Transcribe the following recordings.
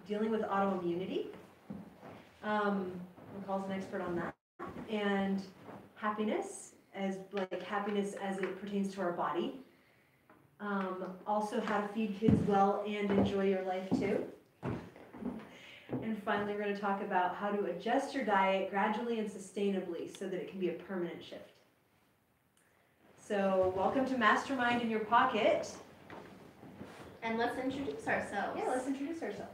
dealing with autoimmunity. McCall's an expert on that. And happiness, happiness as it pertains to our body. Also how to feed kids well and enjoy your life too. And finally, we're going to talk about how to adjust your diet gradually and sustainably so that it can be a permanent shift. So welcome to Mastermind in Your Pocket. And let's introduce ourselves. Yeah, let's introduce ourselves.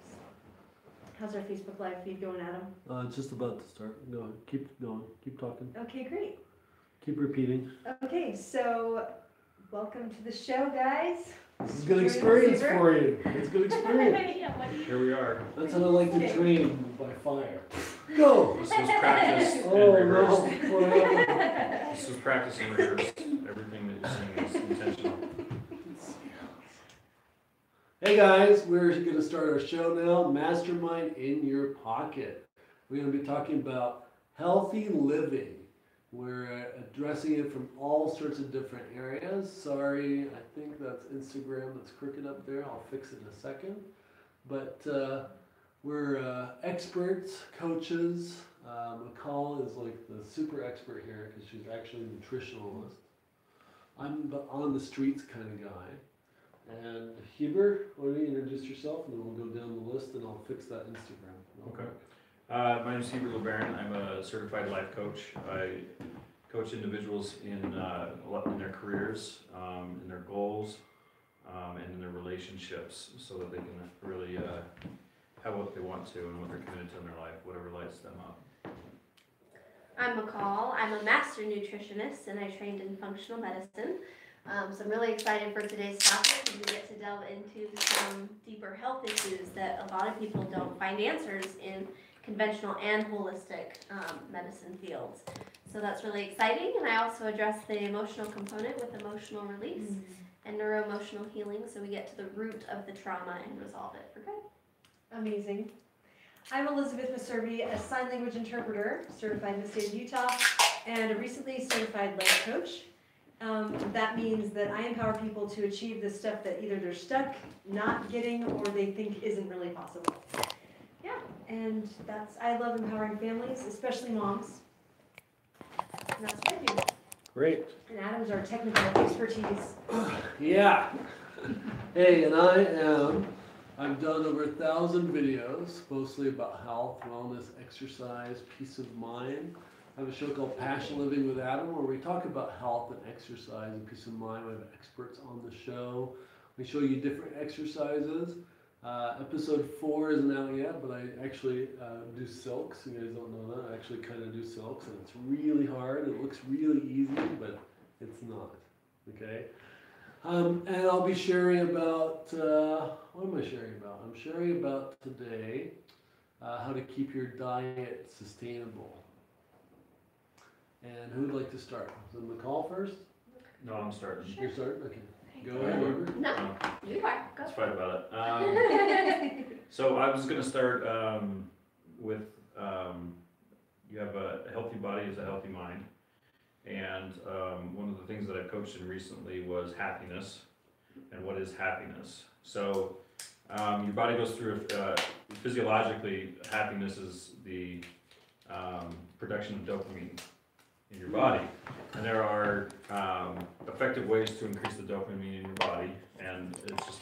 How's our Facebook Live feed going, Adam? It's just about to start. Go on. Keep going. Keep talking. Okay, great. Keep repeating. Okay, so welcome to the show, guys. This is a good experience for you. It's a good experience. Here we are. That's how I like to train, by fire. Go! This was practice in Oh reverse. no. What happened? This was practice in reverse. Everything that you're seeing is intentional. Hey guys, we're going to start our show now, Mastermind in Your Pocket. We're going to be talking about healthy living. We're addressing it from all sorts of different areas. Sorry, I think that's Instagram that's crooked up there. I'll fix it in a second. But we're experts, coaches. McCall is like the super expert here because she's actually a nutritionalist. I'm the on the streets kind of guy. And Heber, why don't you introduce yourself, and then we'll go down the list, and I'll fix that Instagram. Okay. My name is Heber LeBaron. I'm a certified life coach. I coach individuals in their careers, in their goals, and in their relationships, so that they can really have what they want to and what they're committed to in their life, whatever lights them up. I'm McCall. I'm a master nutritionist and I trained in functional medicine. So I'm really excited for today's topic and we get to delve into some deeper health issues that a lot of people don't find answers in conventional and holistic medicine fields. So that's really exciting, and I also address the emotional component with emotional release and neuroemotional healing, so we get to the root of the trauma and resolve it for good. Amazing. I'm Elizabeth Maservi, a sign language interpreter, certified in the state of Utah, and a recently certified life coach. That means that I empower people to achieve the stuff that either they're stuck not getting or they think isn't really possible. Yeah, and I love empowering families, especially moms. And that's what I do. Great. And Adam's our technical expertise. Yeah. Hey, and I've done over 1,000 videos, mostly about health, wellness, exercise, peace of mind. I have a show called Passion Living with Adam where we talk about health and exercise and peace of mind. We have experts on the show. We show you different exercises. Episode 4 isn't out yet, but I actually do silks. You guys don't know that. I actually kind of do silks, and it's really hard. It looks really easy, but it's not. Okay? And I'll be sharing about, what am I sharing about? I'm sharing about today how to keep your diet sustainable. And who would like to start? Is it McCall first? No, I'm starting. You're starting? Okay. Go ahead, Weber. No, you are. Go. Let's fight about it. So I was going to start with you have a healthy body is a healthy mind. And one of the things that I coached in recently was happiness. And what is happiness? So your body goes through, physiologically, happiness is the production of dopamine in your body. And there are effective ways to increase the dopamine in your body. And it's just,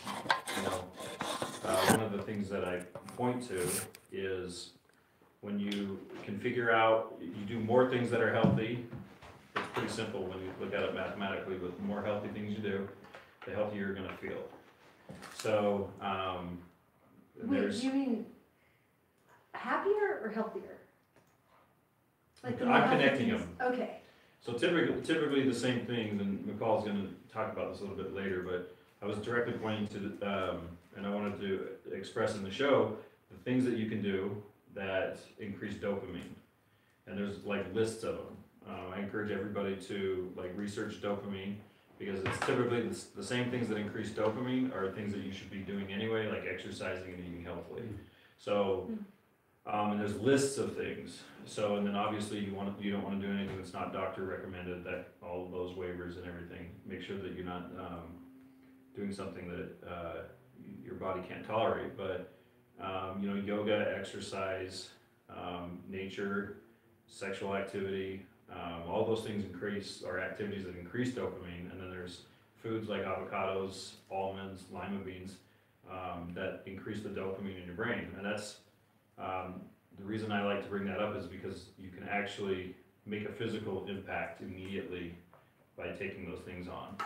one of the things that I point to is when you can figure out, you do more things that are healthy. It's pretty simple when you look at it mathematically, but the more healthy things you do, the healthier you're going to feel. So, Wait, do you mean happier or healthier? I'm connecting things? them. Okay. So typically the same things, and McCall's going to talk about this a little bit later, but I was directly pointing to, and I wanted to express in the show, the things that you can do that increase dopamine. And there's like lists of them. I encourage everybody to like research dopamine because it's typically the same things that increase dopamine are things that you should be doing anyway, like exercising and eating healthily. So, and there's lists of things. So, and then obviously you don't want to do anything that's not doctor recommended, that all of those waivers and everything. Make sure that you're not doing something that your body can't tolerate. But Yoga, exercise, nature, sexual activity, all those things are activities that increase dopamine. And then there's foods like avocados, almonds, lima beans, that increase the dopamine in your brain. And that's, the reason I like to bring that up is because you can actually make a physical impact immediately by taking those things on.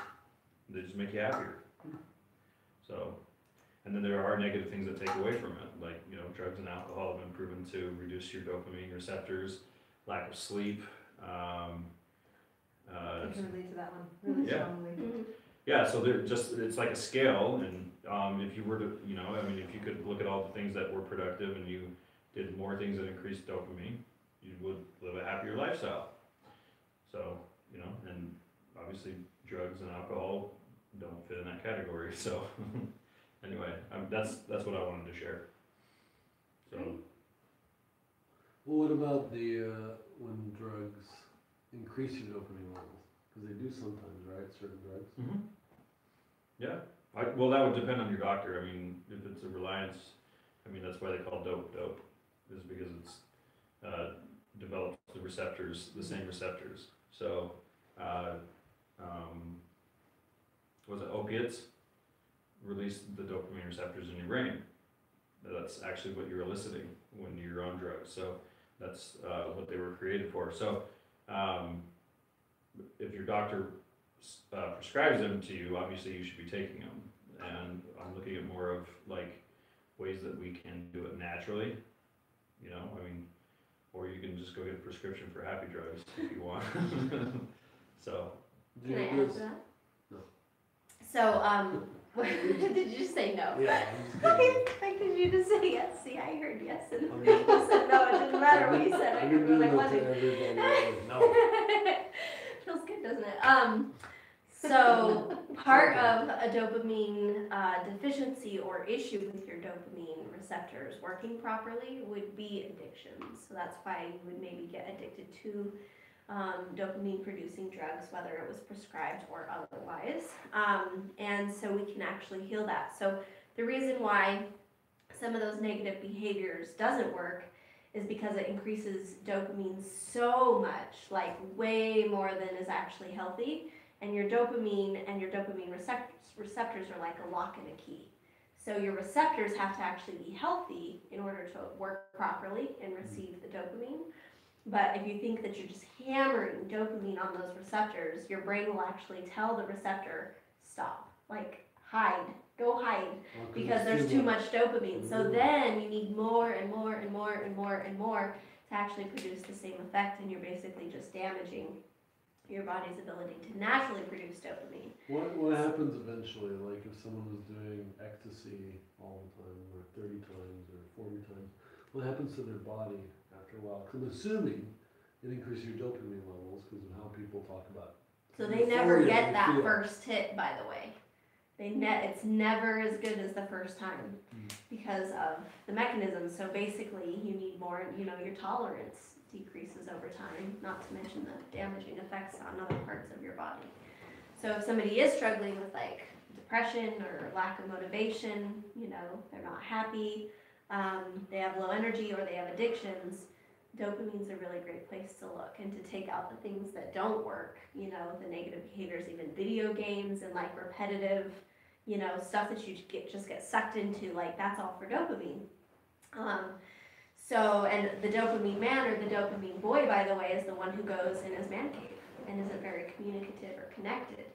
They just make you happier. So, and then there are negative things that take away from it, like, drugs and alcohol have been proven to reduce your dopamine receptors, lack of sleep. I can relate to that one really Yeah. strongly. Yeah, so it's like a scale, and if you were to, if you could look at all the things that were productive and you did more things that increased dopamine, you would live a happier lifestyle. So, and obviously drugs and alcohol don't fit in that category, so anyway, that's what I wanted to share. So, Well, what about when drugs increase your dopamine levels? Because they do sometimes, right? Certain drugs. mm-hmm. Yeah, well, that would depend on your doctor. I mean, if it's a reliance, that's why they call dope, is because it's develops the receptors, the same receptors. So, was it opiates? Release the dopamine receptors in your brain. That's actually what you're eliciting when you're on drugs. So that's what they were created for. So if your doctor prescribes them to you, obviously you should be taking them. And I'm looking at more of like ways that we can do it naturally. Or you can just go get a prescription for happy drugs if you want. So. Can I add to that? No. So, did you just say no? Yeah. I expected you to say yes. See, I heard yes, and you said no. It didn't matter what you said. I heard what I wanted. No. Feels good, doesn't it? So part of a dopamine deficiency or issue with your dopamine receptors working properly would be addiction. So that's why you would maybe get addicted to dopamine producing drugs, whether it was prescribed or otherwise. And so we can actually heal that. So the reason why some of those negative behaviors doesn't work is because it increases dopamine so much, like way more than is actually healthy. And your dopamine receptors are like a lock and a key. So your receptors have to actually be healthy in order to work properly and receive the dopamine. But if you think that you're just hammering dopamine on those receptors, your brain will actually tell the receptor, stop, like hide, go hide, because there's too much dopamine. So then you need more and more and more and more and more to actually produce the same effect, and you're basically just damaging your body's ability to naturally produce dopamine. What happens eventually? Like if someone is doing ecstasy all the time, or 30 times, or 40 times, what happens to their body after a while? Because I'm assuming it increases your dopamine levels because of how people talk about it. So they never get that first hit, by the way. It's never as good as the first time because of the mechanism. So basically you need more, your tolerance decreases over time, not to mention the damaging effects on other parts of your body. So if somebody is struggling with like depression or lack of motivation, they're not happy, they have low energy or they have addictions, dopamine's a really great place to look and to take out the things that don't work, the negative behaviors, even video games and like repetitive, stuff that you just get sucked into, like that's all for dopamine. And the dopamine man or the dopamine boy, by the way, is the one who goes in his man cave and isn't very communicative or connected.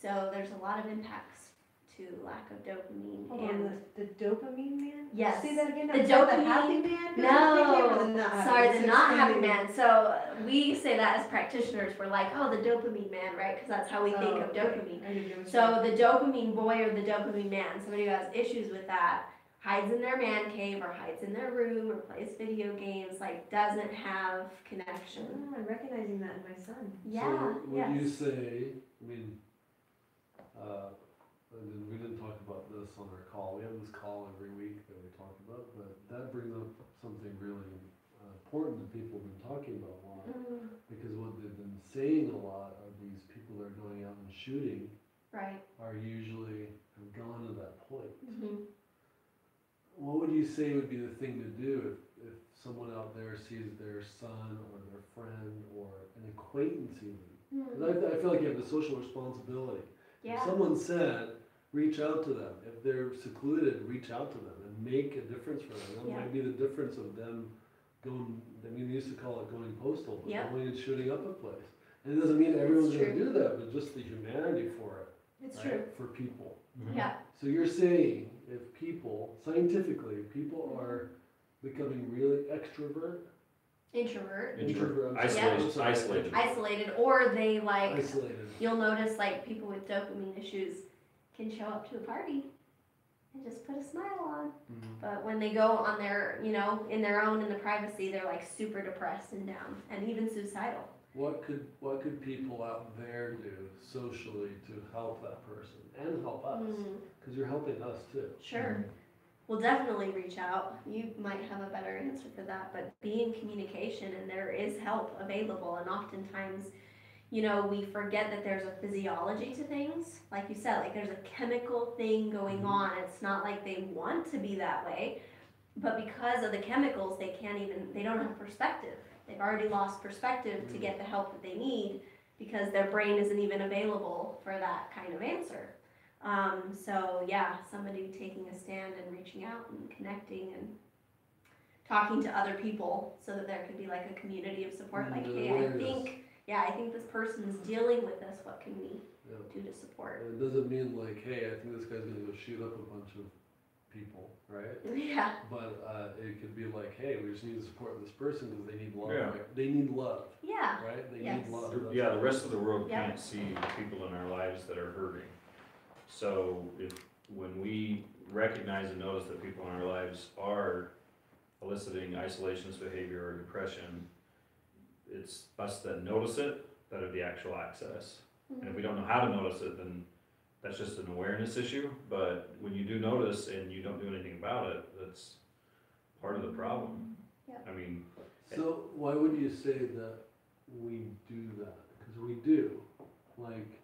So there's a lot of impacts to lack of dopamine. Hold on, the dopamine man? Yes. Say that again? The Is that dopamine- the happy man? No, sorry, the not happy Explain man. So we say that as practitioners, we're like, oh, the dopamine man, right? Because that's how we think of dopamine. I didn't know what So the dopamine boy or the dopamine man, somebody who has issues with that, hides in their man cave or hides in their room or plays video games, like doesn't have connection. Oh, I'm recognizing that in my son. Yeah, So yes. would you say, and we didn't talk about this on our call. We have this call every week that we talk about, but that brings up something really important that people have been talking about a lot. Because what they've been saying a lot are these people that are going out and shooting Right. are usually have gone to that point. what would you say would be the thing to do if someone out there sees their son or their friend or an acquaintance even? 'Cause I feel like you have the social responsibility. If Yeah. someone said, reach out to them. If they're secluded, reach out to them and make a difference for them. That Yeah. might be the difference of them going, I mean, they used to call it going postal, but Yeah. going and shooting up a place. And it doesn't mean everyone's gonna true. do that, but just the humanity for it. It's right? true. For people. Yeah. So you're saying if people, scientifically, people are becoming really extrovert, Introvert, introvert, I'm Isolated, sorry, isolated. isolated, or they like, isolated. you'll notice like people with dopamine issues can show up to a party and just put a smile on. But when they go on their, you know, in their own, in the privacy, they're like super depressed and down and even suicidal. What could people out there do socially to help that person and help us? Because you're helping us too. Sure. We'll definitely reach out. You might have a better answer for that, but be in communication and there is help available. And oftentimes, you know, we forget that there's a physiology to things. Like you said, like there's a chemical thing going on. It's not like they want to be that way, but because of the chemicals, they don't have perspective. They've already lost perspective to get the help that they need because their brain isn't even available for that kind of answer. So yeah, somebody taking a stand and reaching out and connecting and talking to other people so that there could be like a community of support. Like, hey, I think this person is dealing with this. What can we do to support? And it doesn't mean like, hey, I think this guy's gonna go shoot up a bunch of people, right? Yeah. But it could be like, hey, we just need to support this person because they need love. Yeah. Right? They need love, Yeah. right? They Yes. need love. Yeah, the rest of the world Yeah. can't see people in our lives that are hurting. So when we recognize and notice that people in our lives are eliciting isolationist behavior or depression, it's us that notice it that have the actual access. And if we don't know how to notice it, then that's just an awareness issue. But when you do notice and you don't do anything about it, that's part of the problem. Yeah. I mean, So why would you say that we do that? Because we do. Like,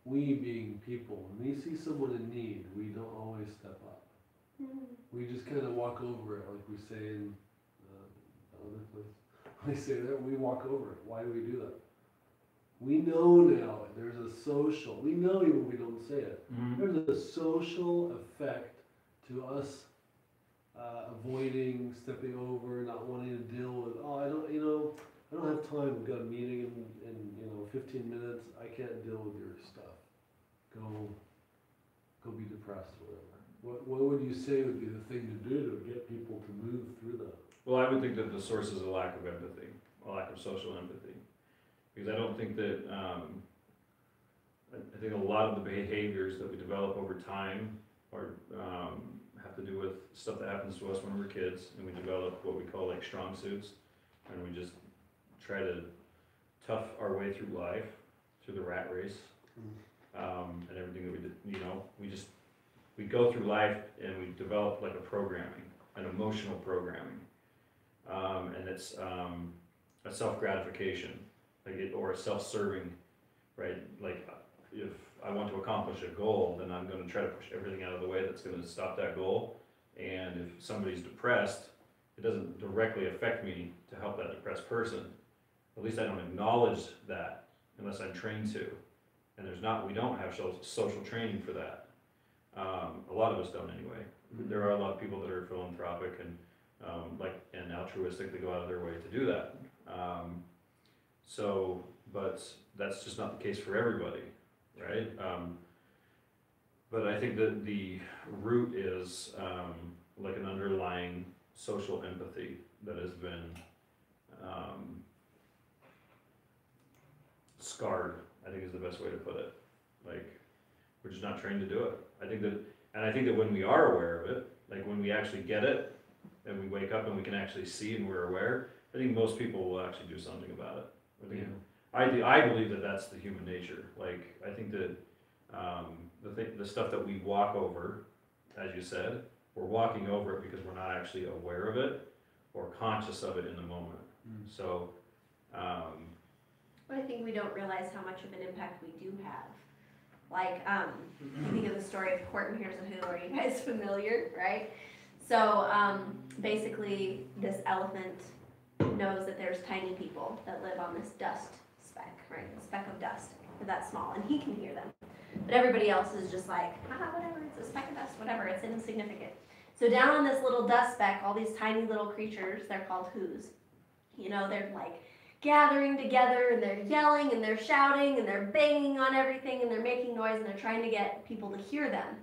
we being people, when we see someone in need, we don't always step up. We just kind of walk over it, like we say in the other place. We say that, we walk over it. Why do we do that? We know now there's a social, we know even when we don't say it, there's a social effect to us avoiding, stepping over, not wanting to deal with, I don't have time, we've got a meeting in 15 minutes, I can't deal with your stuff. Go be depressed or whatever. What would you say would be the thing to do to get people to move through that? well, I would think that the source is a lack of empathy, a lack of social empathy. Because I don't think that, I think a lot of the behaviors that we develop over time have to do with stuff that happens to us when we're kids, and we develop what we call like strong suits, and we just try to tough our way through life, through the rat race, and everything that we did, we go through life and we develop like a programming, an emotional programming, and it's a self-gratification. Or a self-serving, right? Like, if I want to accomplish a goal, then I'm gonna try to push everything out of the way that's gonna stop that goal. And if somebody's depressed, it doesn't directly affect me to help that depressed person. At least I don't acknowledge that unless I'm trained to. And we don't have social training for that. A lot of us don't anyway. There are a lot of people that are philanthropic and altruistic that go out of their way to do that. But that's just not the case for everybody, right? But I think that the root is like an underlying social empathy that has been scarred, I think is the best way to put it. Like, we're just not trained to do it. I think that when we are aware of it, like when we actually get it, and we wake up and we can actually see and we're aware, I think most people will actually do something about it. I believe that that's the human nature. Like, I think that the stuff that we walk over, as you said, we're walking over it because we're not actually aware of it or conscious of it in the moment. So, But I think we don't realize how much of an impact we do have. Like, you think of the story of Court and Hears a Who. Are you guys familiar, right? So basically, this elephant knows that there's tiny people that live on this dust speck, right? A speck of dust. They're that small, and he can hear them. But everybody else is just like, whatever, it's a speck of dust, whatever, it's insignificant. So down on this little dust speck, all these tiny little creatures, they're called who's. You know, they're like gathering together, and they're yelling, and they're shouting, and they're banging on everything, and they're making noise, and they're trying to get people to hear them.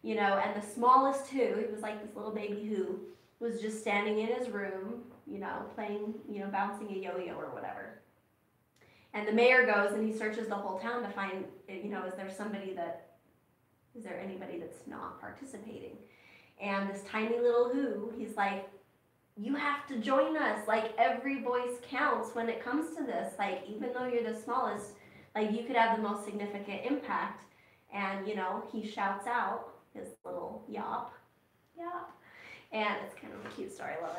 You know, and the smallest who, he was like this little baby who, was just standing in his room, you know, playing, you know, bouncing a yo-yo or whatever. And the mayor goes and he searches the whole town to find, you know, is there anybody that's not participating? And this tiny little who, he's like, you have to join us. Like, every voice counts when it comes to this. Like, even though you're the smallest, like, you could have the most significant impact. And, you know, he shouts out his little yop. And it's kind of a cute story, I love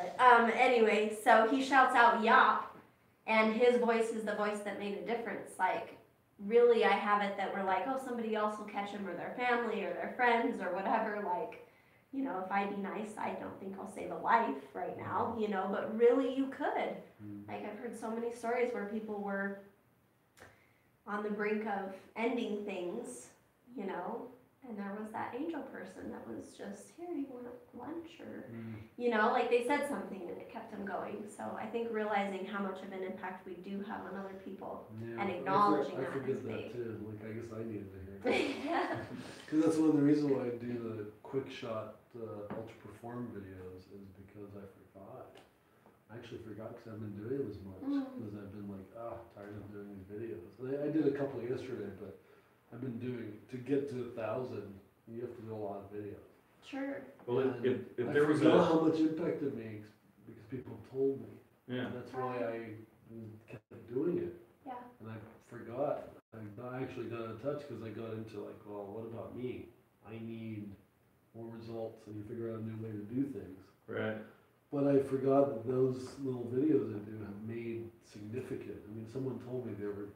it. Anyway, so he shouts out yop, and his voice is the voice that made a difference. Like, really, I have it that we're like, oh, somebody else will catch him, or their family, or their friends, or whatever. Like, you know, if I be nice, I don't think I'll save a life right now, you know, but really you could. Like, I've heard so many stories where people were on the brink of ending things, you know, and there was that angel person that was just, here, you want lunch, or, you know, like, they said something and it kept them going. So I think realizing how much of an impact we do have on other people, and acknowledging I that forget is that big. too. Like, I guess I needed to hear it. Yeah. Because that's one of the reasons why I do the quick shot ultra perform videos, is because I forgot. I actually forgot because I haven't been doing it as much, because I've been like, tired of doing these videos. And I did a couple yesterday, but I've been doing, to get to 1,000, you have to do a lot of videos. Sure. Well, And if I there was forgot a, how much impact it makes because people told me. yeah, And that's why I kept doing it. Yeah. And I forgot. I actually got in touch because I got into like, well, what about me? I need more results, and you figure out a new way to do things. right, But I forgot that those little videos I do have made significant. I mean, someone told me they were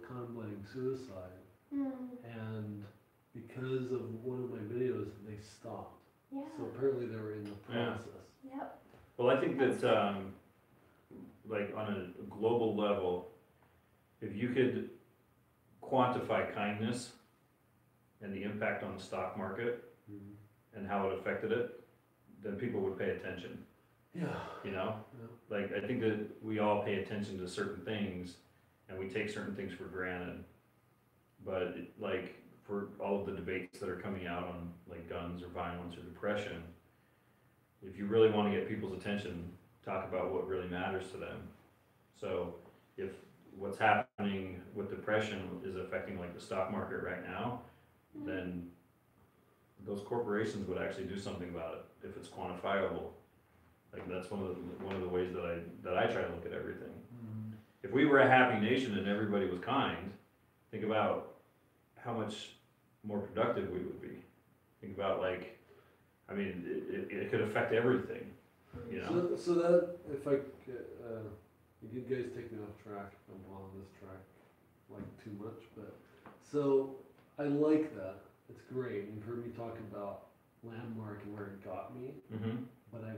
contemplating suicide, and because of one of my videos, they stopped. Yeah. So apparently they were in the Yeah. process. Yep. well, I think that, like, on a global level, if you could quantify kindness and the impact on the stock market and how it affected it, then people would pay attention, Yeah. you know? Yeah. Like, I think that we all pay attention to certain things, and we take certain things for granted. But, like, for all of the debates that are coming out on, like, guns or violence or depression, if you really want to get people's attention, talk about what really matters to them. So, if what's happening with depression is affecting, like, the stock market right now, then those corporations would actually do something about it if it's quantifiable. Like, that's one of the ways that I try to look at everything. If we were a happy nation and everybody was kind, think about how much more productive we would be. Think about, like, I mean, it could affect everything, you know? So that, if I, you guys take me off track, I'm on this track, like, too much, but, so, I like that, it's great, you've heard me talk about Landmark and where it got me, Mm-hmm, but I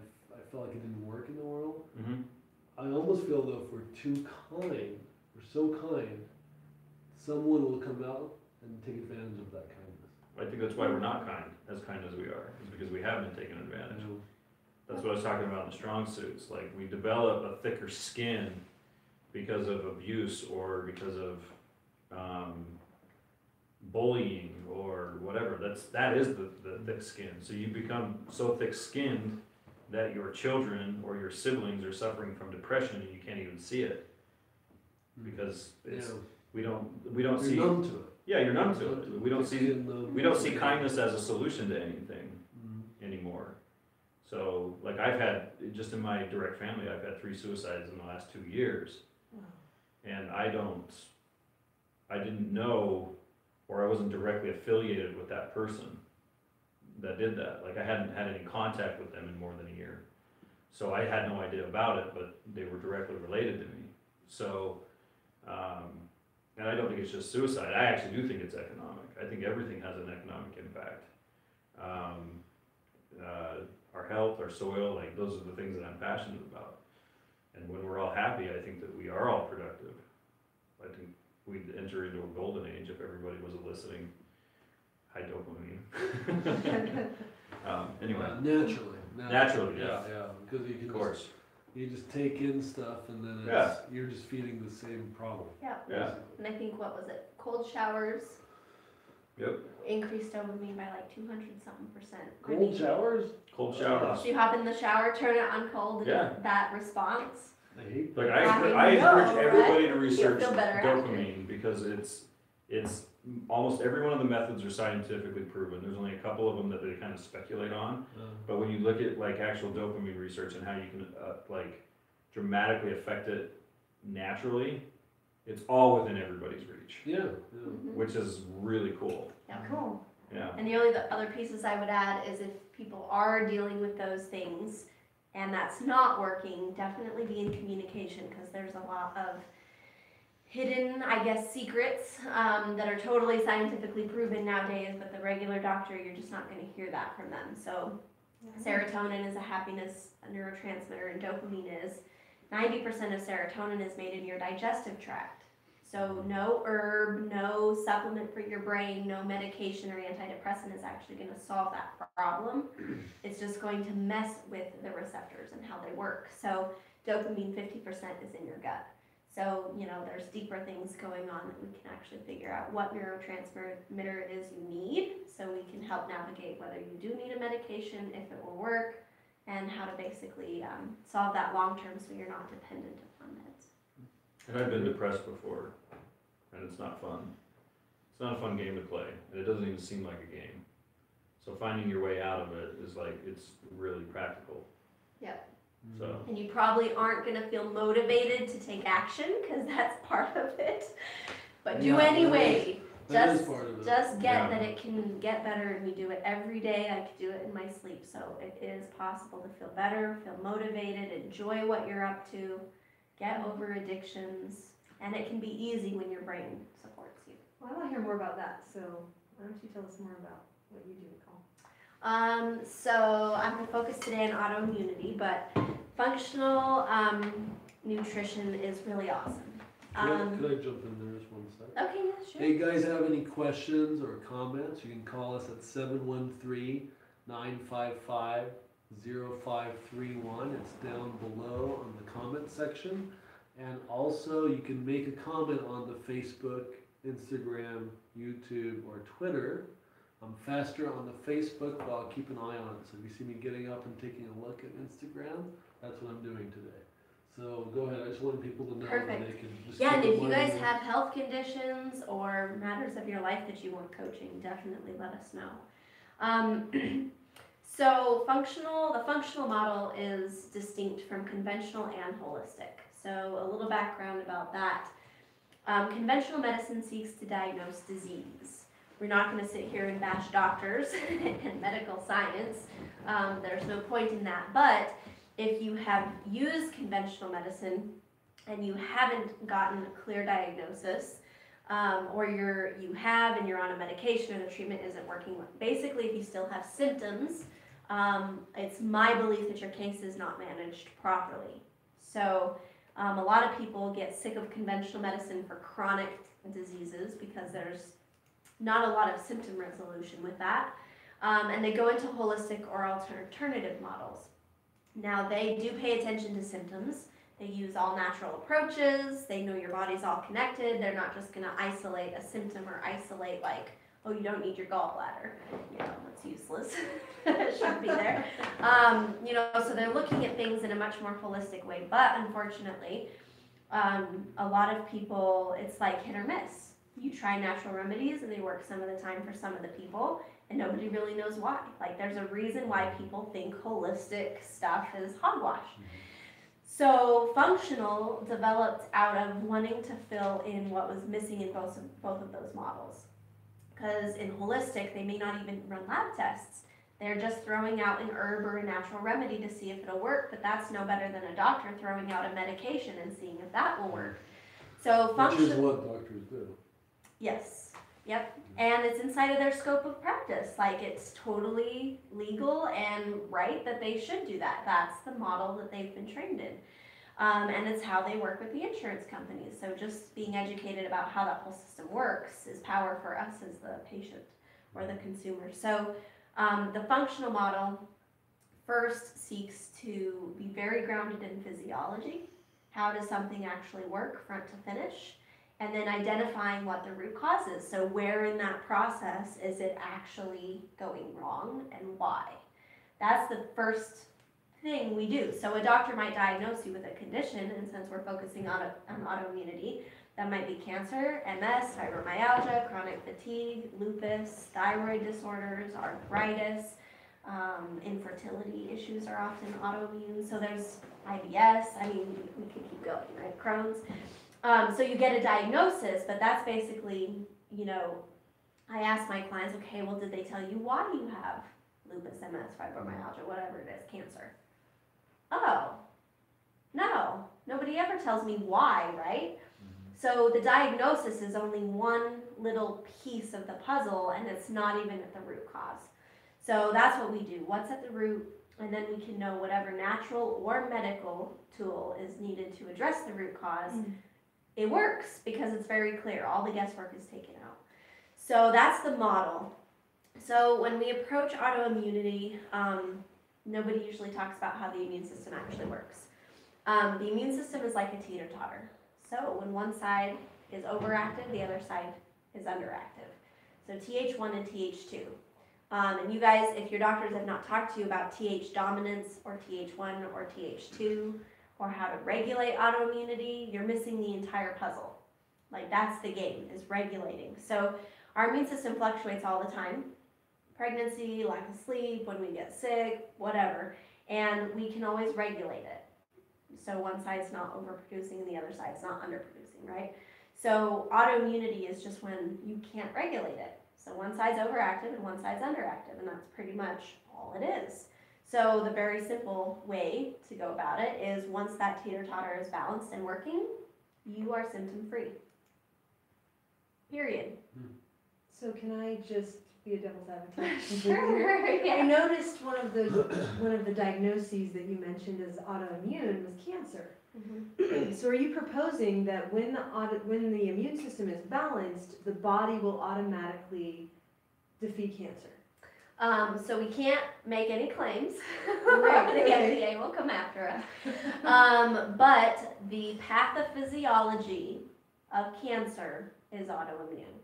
felt like it didn't work in the world. mm-hmm, I almost feel though, if we're too kind, we're so kind, someone will come out and take advantage of that kindness. I think that's why we're not as kind as we are, is because we have been taken advantage. That's what I was talking about in the strong suits. Like, we develop a thicker skin because of abuse or because of bullying or whatever. That is the thick skin. So you become so thick-skinned that your children or your siblings are suffering from depression and you can't even see it because it's we don't You're see. numb to it. Yeah, you're numb to it. We don't see Yeah. kindness as a solution to anything anymore. So, like, I've had, just in my direct family, I've had 3 suicides in the last 2 years. And I didn't know, or I wasn't directly affiliated with that person that did that. Like, I hadn't had any contact with them in more than a year. So I had no idea about it, but they were directly related to me. So, and I don't think it's just suicide. I actually do think it's economic. I think everything has an economic impact. our health, our soil, like those are the things that I'm passionate about. And when we're all happy, I think that we are all productive. I think we'd enter into a golden age if everybody was eliciting high dopamine. Anyway, naturally, yeah. Yeah, because you can Of course. you just take in stuff and then Yeah. you're just feeding the same problem. Yeah. Yeah. And I think, what was it? Cold showers Yep. increased dopamine by like 200-something%. I Cold mean, showers? Cold showers. so you hop in the shower, turn it on cold, and Yeah. that response. I hate Like I I encourage know, everybody right? to research feel better after. dopamine because it's almost every one of the methods are scientifically proven. There's only a couple of them that they kind of speculate on. But when you look at like actual dopamine research and how you can like dramatically affect it naturally, it's all within everybody's reach, yeah, yeah. Mhm. which is really cool. Yeah. Cool. Yeah. And the other pieces I would add is, if people are dealing with those things and that's not working, definitely be in communication, because there's a lot of hidden, I guess, secrets that are totally scientifically proven nowadays, but the regular doctor, you're just not going to hear that from them. So serotonin is a happiness neurotransmitter, and dopamine is 90% of serotonin is made in your digestive tract. So no herb, no supplement for your brain, no medication or antidepressant is actually going to solve that problem. It's just going to mess with the receptors and how they work. So dopamine, 50% is in your gut. So, there's deeper things going on that we can actually figure out what neurotransmitter it is you need, so we can help navigate whether you do need a medication, if it will work, and how to basically solve that long term so you're not dependent upon meds. And I've been depressed before, and it's not fun. It's not a fun game to play, and it doesn't even seem like a game. So finding your way out of it is like, it's really practical. Yep. So, And you probably aren't going to feel motivated to take action, because that's part of it. But do Yeah, anyway. That is Just part of it. Just get Yeah. that it can get better, and we do it every day. I could do it in my sleep, so it is possible to feel better, feel motivated, enjoy what you're up to, get over addictions, and it can be easy when your brain supports you. Well, I want to hear more about that, so why don't you tell us more about what you do, Nicole? So I'm going to focus today on autoimmunity, but functional nutrition is really awesome. Could I jump in there just one second? Okay, yeah, sure. Hey, guys, have any questions or comments? You can call us at 713-955-0531. It's down below on the comment section. And also, you can make a comment on the Facebook, Instagram, YouTube, or Twitter. I'm faster on the Facebook, but I'll keep an eye on it. So if you see me getting up and taking a look at Instagram, that's what I'm doing today. So go ahead. I just want people to know that Perfect. they can just Yeah, and keep if you guys reminding me. have health conditions or matters of your life that you want coaching, definitely let us know. So the functional model is distinct from conventional and holistic. So a little background about that. Conventional medicine seeks to diagnose disease. We're not going to sit here and bash doctors and medical science. There's no point in that. But if you have used conventional medicine and you haven't gotten a clear diagnosis, or you have and you're on a medication or the treatment isn't working, basically if you still have symptoms, it's my belief that your case is not managed properly. So a lot of people get sick of conventional medicine for chronic diseases because there's not a lot of symptom resolution with that, and they go into holistic or alternative models. Now, they do pay attention to symptoms. They use all natural approaches. They know your body's all connected. They're not just going to isolate a symptom or isolate, like, oh, you don't need your gallbladder. It's useless. It shouldn't be there. So they're looking at things in a much more holistic way. But unfortunately, a lot of people, it's like hit or miss. You try natural remedies and they work some of the time for some of the people, and nobody really knows why. Like, there's a reason why people think holistic stuff is hogwash. So functional developed out of wanting to fill in what was missing in both of those models. Because in holistic, they may not even run lab tests. They're just throwing out an herb or a natural remedy to see if it'll work, but that's no better than a doctor throwing out a medication and seeing if that will work. So Which is functional. what doctors do. Yes. Yep, and it's inside of their scope of practice. Like, it's totally legal and right that they should do that. That's the model that they've been trained in. And it's how they work with the insurance companies. So just being educated about how that whole system works is power for us as the patient or the consumer. So the functional model first seeks to be very grounded in physiology. How does something actually work front to finish? And then identifying what the root cause is. So where in that process is it actually going wrong and why? That's the first thing we do. So a doctor might diagnose you with a condition, and since we're focusing on autoimmunity, that might be cancer, MS, fibromyalgia, chronic fatigue, lupus, thyroid disorders, arthritis, infertility issues are often autoimmune. So there's IBS, I mean, we could keep going, right? Crohn's. So you get a diagnosis, but that's basically, you know, I ask my clients, okay, well, did they tell you why you have lupus, MS, fibromyalgia, whatever it is, cancer? Oh, no, nobody ever tells me why, right? So the diagnosis is only one little piece of the puzzle, and it's not even at the root cause. So that's what we do. What's at the root, and then we can know whatever natural or medical tool is needed to address the root cause. It works because it's very clear. All the guesswork is taken out. So that's the model. So when we approach autoimmunity, nobody usually talks about how the immune system actually works. The immune system is like a teeter-totter. So when one side is overactive, the other side is underactive. So Th1 and Th2. And you guys, if your doctors have not talked to you about Th dominance or Th1 or Th2 or how to regulate autoimmunity, you're missing the entire puzzle. Like, that's the game, is regulating. So our immune system fluctuates all the time. Pregnancy, lack of sleep, when we get sick, whatever. And we can always regulate it. So one side's not overproducing and the other side's not underproducing, right? So autoimmunity is just when you can't regulate it. So one side's overactive and one side's underactive, and that's pretty much all it is. So the very simple way to go about it is once that teeter-totter is balanced and working, you are symptom-free. Period. So can I just be a devil's advocate? Sure, I yeah. noticed one of the diagnoses that you mentioned as autoimmune was cancer. Mhm. So are you proposing that when the immune system is balanced, the body will automatically defeat cancer? So we can't make any claims. Right, The okay. FDA will come after us. But the pathophysiology of cancer is autoimmune.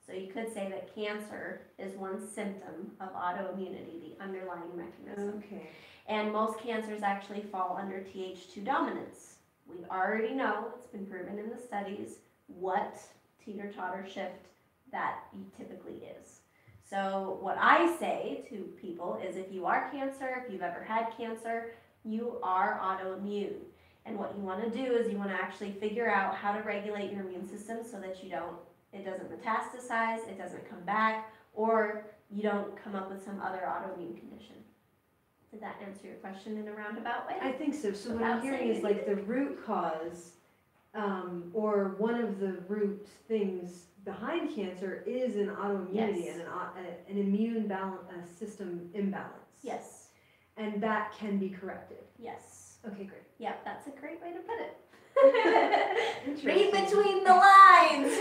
So you could say that cancer is one symptom of autoimmunity, the underlying mechanism. Okay. And most cancers actually fall under Th2 dominance. We already know, it's been proven in the studies, what teeter-totter shift that typically is. So what I say to people is, if you are cancer, if you've ever had cancer, you are autoimmune. And what you want to do is you want to actually figure out how to regulate your immune system so that it doesn't metastasize, it doesn't come back, or you don't come up with some other autoimmune condition. Did that answer your question in a roundabout way? I think so. So what Without I'm hearing saying is like the root cause, or one of the root things behind cancer is an autoimmunity Yes. and an immune system imbalance. Yes. And that can be corrected. Yes. Okay, great. Yeah, that's a great way to put it. Interesting. Read between the lines.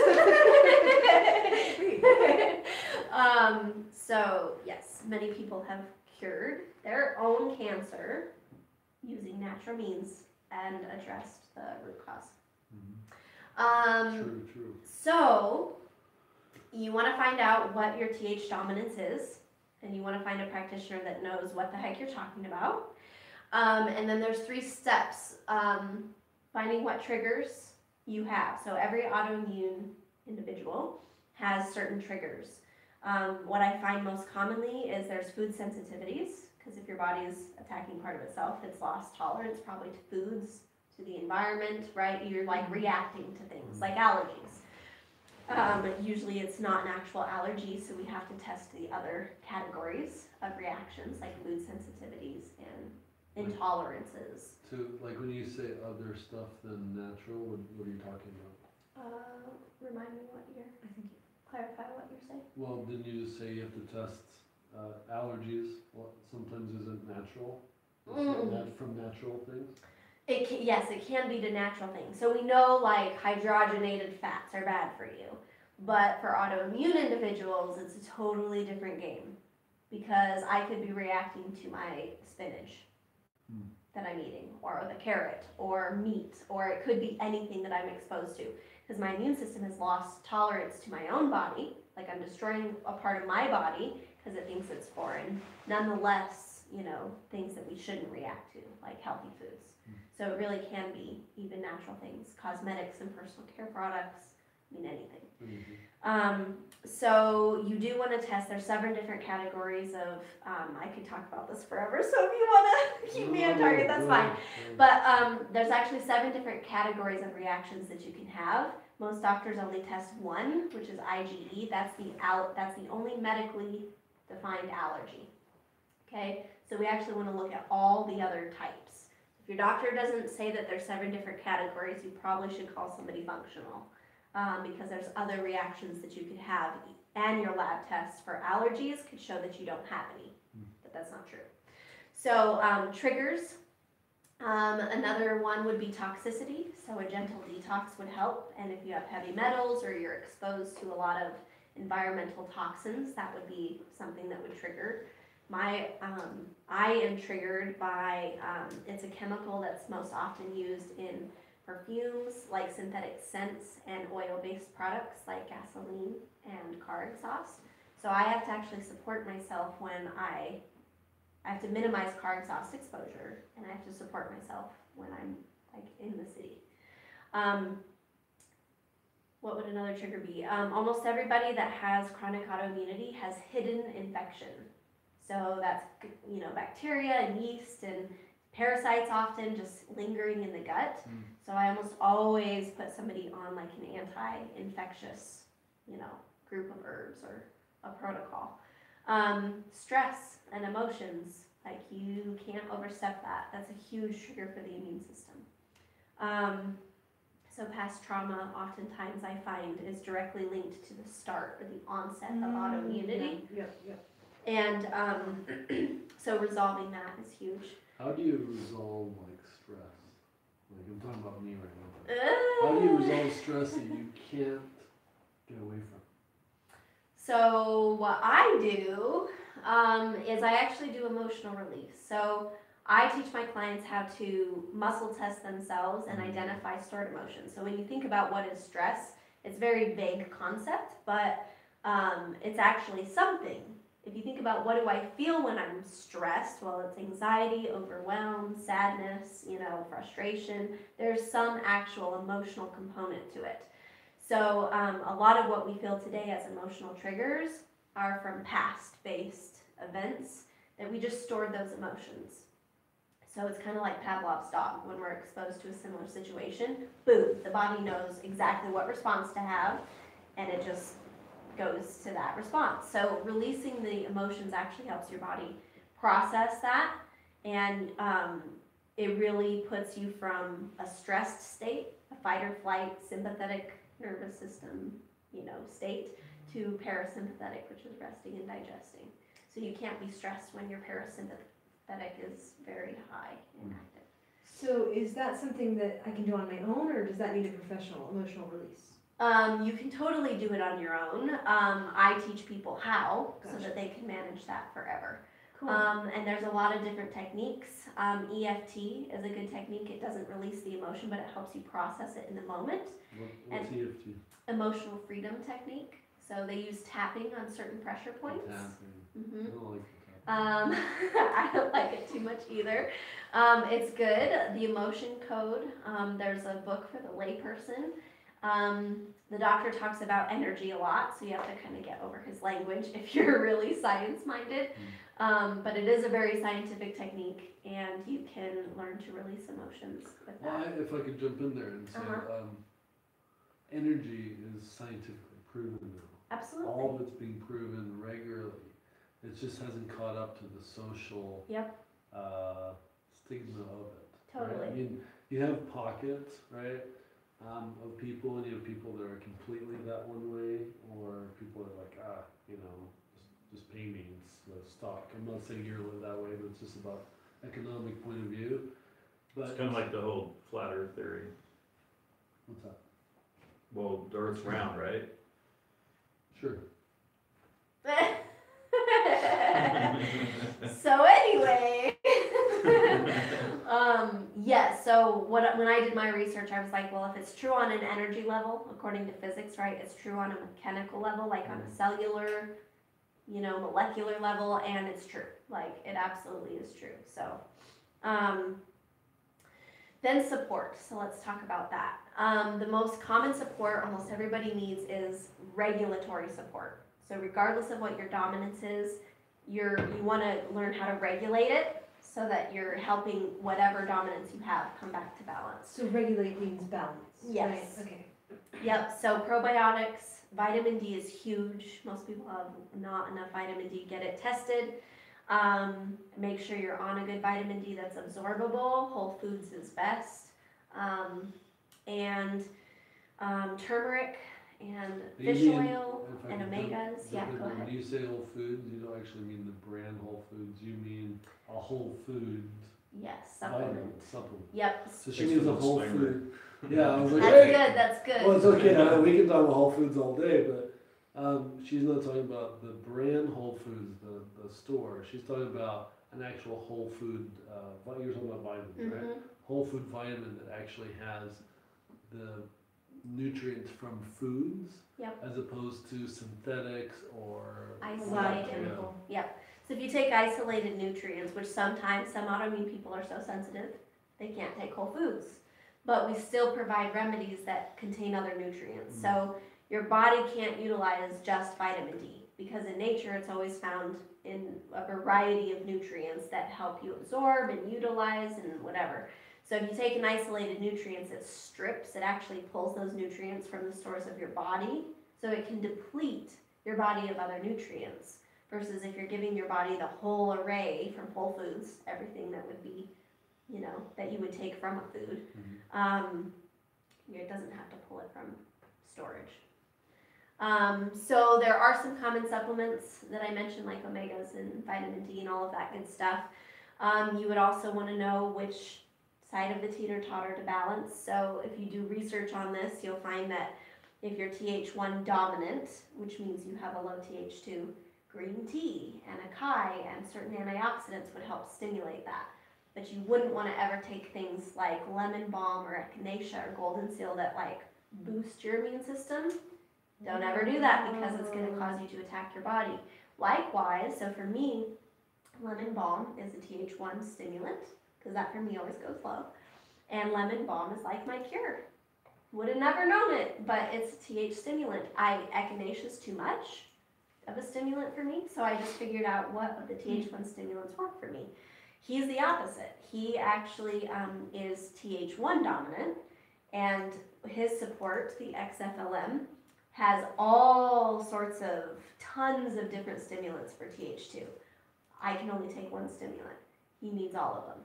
So yes, many people have cured their own cancer using natural means and addressed the root cause. True. So you want to find out what your Th dominance is, and you want to find a practitioner that knows what the heck you're talking about. And then there's 3 steps. Finding what triggers you have. So every autoimmune individual has certain triggers. What I find most commonly is there's food sensitivities, because if your body is attacking part of itself, it's lost tolerance probably to foods, to the environment, right? You're like reacting to things like allergies. Usually it's not an actual allergy, so we have to test the other categories of reactions like food sensitivities and intolerances. So, like when you say other stuff than natural, what are you talking about? Remind me what year? I think clarify what you're saying. Well, didn't you just say you have to test allergies? What sometimes isn't natural? Is that from natural things? Yes, it can be to natural things. So we know like hydrogenated fats are bad for you, but for autoimmune individuals, it's a totally different game because I could be reacting to my spinach that I'm eating, or the carrot, or meat, or it could be anything that I'm exposed to because my immune system has lost tolerance to my own body, like I'm destroying a part of my body because it thinks it's foreign. Nonetheless, you know, things that we shouldn't react to, like healthy foods. So it really can be even natural things, cosmetics and personal care products, I mean anything. So you do want to test, there's 7 different categories of, I could talk about this forever, so if you want to keep me on target, that's fine. But there's actually 7 different categories of reactions that you can have. Most doctors only test one, which is IgE. That's the only medically defined allergy. Okay, so we actually want to look at all the other types. If your doctor doesn't say that there's 7 different categories, you probably should call somebody functional because there's other reactions that you could have, and your lab tests for allergies could show that you don't have any, but that's not true. So triggers. Another one would be toxicity, so a gentle detox would help, and if you have heavy metals or you're exposed to a lot of environmental toxins, that would be something that would trigger. I am triggered by, it's a chemical that's most often used in perfumes, like synthetic scents, and oil-based products like gasoline and car exhaust. So I have to actually support myself when I have to minimize car exhaust exposure, and I have to support myself when I'm like in the city. What would another trigger be? Almost everybody that has chronic autoimmunity has hidden infection. So that's, you know, bacteria and yeast and parasites often just lingering in the gut. So I almost always put somebody on like an anti-infectious, you know, group of herbs or a protocol. Stress and emotions, like you can't overstep that. That's a huge trigger for the immune system. So past trauma, oftentimes I find, is directly linked to the start or the onset of autoimmunity. And so resolving that is huge. How do you resolve like stress? Like I'm talking about me right now. How do you resolve stress that you can't get away from? So what I do is I actually do emotional release. So I teach my clients how to muscle test themselves and identify stored emotions. So when you think about what is stress, it's a very vague concept, but it's actually something. If you think about what do I feel when I'm stressed, well, it's anxiety, overwhelm, sadness, you know, frustration. There's some actual emotional component to it. So a lot of what we feel today as emotional triggers are from past-based events that we just stored those emotions. So it's kind of like Pavlov's dog. When we're exposed to a similar situation, boom, the body knows exactly what response to have, and it just goes to that response. So releasing the emotions actually helps your body process that, and it really puts you from a stressed state, a fight or flight, sympathetic nervous system, you know, state, to parasympathetic, which is resting and digesting. So you can't be stressed when your parasympathetic is very high and active. So is that something that I can do on my own, or does that need a professional emotional release? You can totally do it on your own. I teach people how, so that they can manage that forever. Cool. And there's a lot of different techniques. EFT is a good technique. It doesn't release the emotion, but it helps you process it in the moment. What's EFT? Emotional freedom technique. So they use tapping on certain pressure points. Tapping. Mm-hmm. I don't like the tapping. I don't like it too much either. It's good. The emotion code. There's a book for the layperson. The doctor talks about energy a lot, so you have to kind of get over his language if you're really science-minded. But it is a very scientific technique, and you can learn to release emotions with that. Well, if I could jump in there and say, energy is scientifically proven now. Absolutely. All of it's being proven regularly. It just hasn't caught up to the social stigma of it. Totally. Right? I mean, you have pockets, right? of people, and you have people that are completely that one way, or people that are like, just pay me and stock. I'm not saying you're that way, but it's just about economic point of view. But It's kind of like the whole flat earth theory. what's that? Well, the earth's round, right? Sure. So anyway, so when I did my research, I was like, well, if it's true on an energy level, according to physics, right, it's true on a mechanical level, like on a cellular, molecular level, and it's true. Like, it absolutely is true. So, then support. So let's talk about that. The most common support almost everybody needs is regulatory support. So regardless of what your dominance is, you want to learn how to regulate it so that you're helping whatever dominance you have come back to balance. So regulate means balance. Yes. Right? Okay. Yep, so probiotics, vitamin D is huge. Most people have not enough vitamin D. Get it tested. Make sure you're on a good vitamin D that's absorbable. Whole foods is best. Turmeric and fish oil and omegas. Yeah, go ahead. When you say Whole Foods, you don't actually mean the brand Whole Foods. You mean a Whole Food Yes, vitamin supplement. supplement. Yep. So she Thanks means for a the Whole disclaimer. Food. Yeah, I was like, That's hey. good, that's good. Well, it's okay. We can talk about Whole Foods all day, but she's not talking about the brand Whole Foods, the store. She's talking about an actual whole food. You're talking about vitamins, right? Mhm. Whole food vitamin that actually has the nutrients from foods, Yep. as opposed to synthetics or Isolated. Chemical. Yep. So if you take isolated nutrients, which sometimes some autoimmune people are so sensitive, they can't take whole foods. But we still provide remedies that contain other nutrients. So your body can't utilize just vitamin D because in nature it's always found in a variety of nutrients that help you absorb and utilize and whatever. So if you take an isolated nutrients, it actually pulls those nutrients from the stores of your body so it can deplete your body of other nutrients. Versus if you're giving your body the whole array from whole foods, everything that would be, that you would take from a food, it doesn't have to pull it from storage. So there are some common supplements that I mentioned, like omegas and vitamin D and all of that good stuff. You would also want to know which side of the teeter-totter to balance. So if you do research on this, you'll find that if you're Th1 dominant, which means you have a low Th2, green tea and acai and certain antioxidants would help stimulate that. But you wouldn't want to ever take things like lemon balm or echinacea or golden seal that boost your immune system. Don't ever do that because it's going to cause you to attack your body. Likewise, so for me, lemon balm is a Th1 stimulant because that for me always goes low. And lemon balm is like my cure. Would have never known it, but it's a Th stimulant. Echinacea is too much of a stimulant for me, so I just figured out what of the Th1 stimulants work for me. He's the opposite. He actually is Th1 dominant, and his support, the XFLM, has all sorts of tons of different stimulants for Th2. I can only take one stimulant. He needs all of them.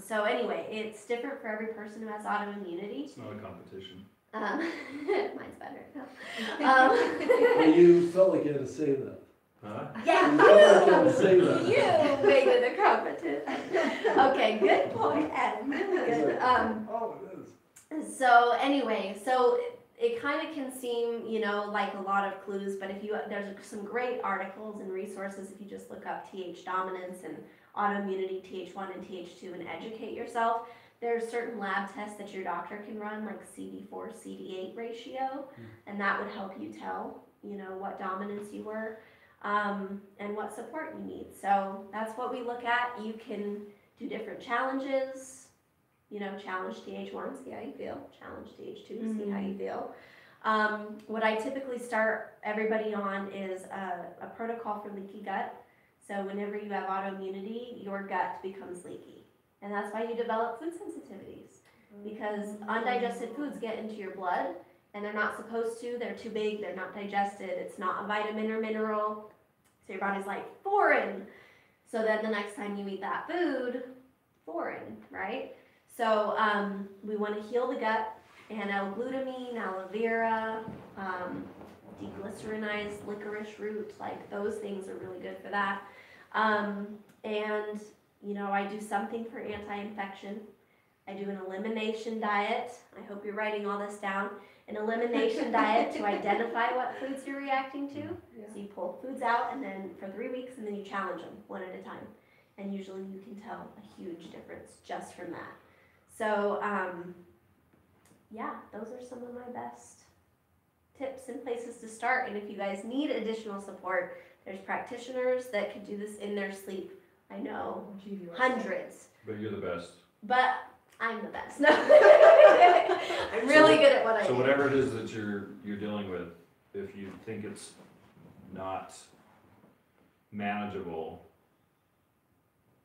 So anyway, it's different for every person who has autoimmunity. It's not a competition. Mine's better. Well, you felt like you had to say that. Huh? Yeah, You felt like you had to say that. you made it a competition. Okay, good point, Adam. Really good. Oh, it is. So anyway, it kind of can seem, like a lot of clues, but there's some great articles and resources if you just look up TH dominance and autoimmunity, Th1 and Th2, and educate yourself. There's certain lab tests that your doctor can run, like CD4, CD8 ratio, and that would help you tell, what dominance you were, and what support you need. So that's what we look at. You can do different challenges. Challenge Th1, see how you feel. Challenge Th2, see how you feel. What I typically start everybody on is a protocol for leaky gut. So whenever you have autoimmunity, your gut becomes leaky. And that's why you develop food sensitivities. Because undigested foods get into your blood, and they're not supposed to. They're too big, they're not digested. It's not a vitamin or mineral. So your body's like, foreign. So then the next time you eat that food, foreign, right? So we want to heal the gut and L-glutamine, aloe vera, deglycerinized licorice root, like those things are really good for that. And you know, I do something for anti-infection. I do an elimination diet. I hope you're writing all this down. An elimination diet to identify what foods you're reacting to. Yeah. So you pull foods out and then for 3 weeks and then you challenge them one at a time. And usually you can tell a huge difference just from that. So yeah, those are some of my best tips and places to start. And if you guys need additional support, there's practitioners that could do this in their sleep. I know hundreds, But you're the best. but I'm the best. No. I'm really good at what I do. So whatever it is that you're dealing with, if you think it's not manageable,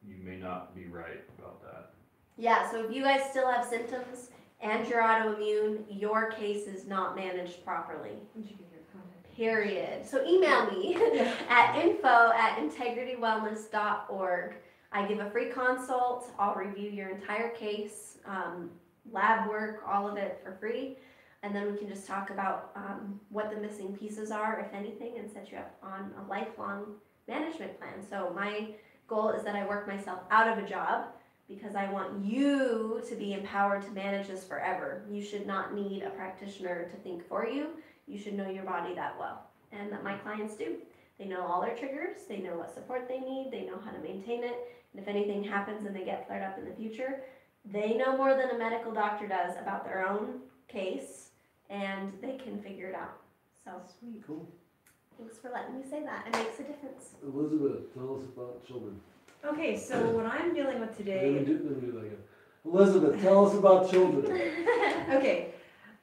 you may not be right about that. Yeah, so if you guys still have symptoms and you're autoimmune, your case is not managed properly. Where'd you get your contact? Period. So email me at info@integritywellness.org. I give a free consult. I'll review your entire case, lab work, all of it for free. And then we can just talk about what the missing pieces are, if anything, and set you up on a lifelong management plan. So my goal is that I work myself out of a job because I want you to be empowered to manage this forever. You should not need a practitioner to think for you. You should know your body that well, and that my clients do. They know all their triggers, they know what support they need, they know how to maintain it, and if anything happens and they get flared up in the future, they know more than a medical doctor does about their own case, and they can figure it out. So, Sweet. Cool. thanks for letting me say that. It makes a difference. Elizabeth, tell us about children. Okay, so what I'm dealing with today. Let me do that again. Elizabeth, tell us about children. Okay,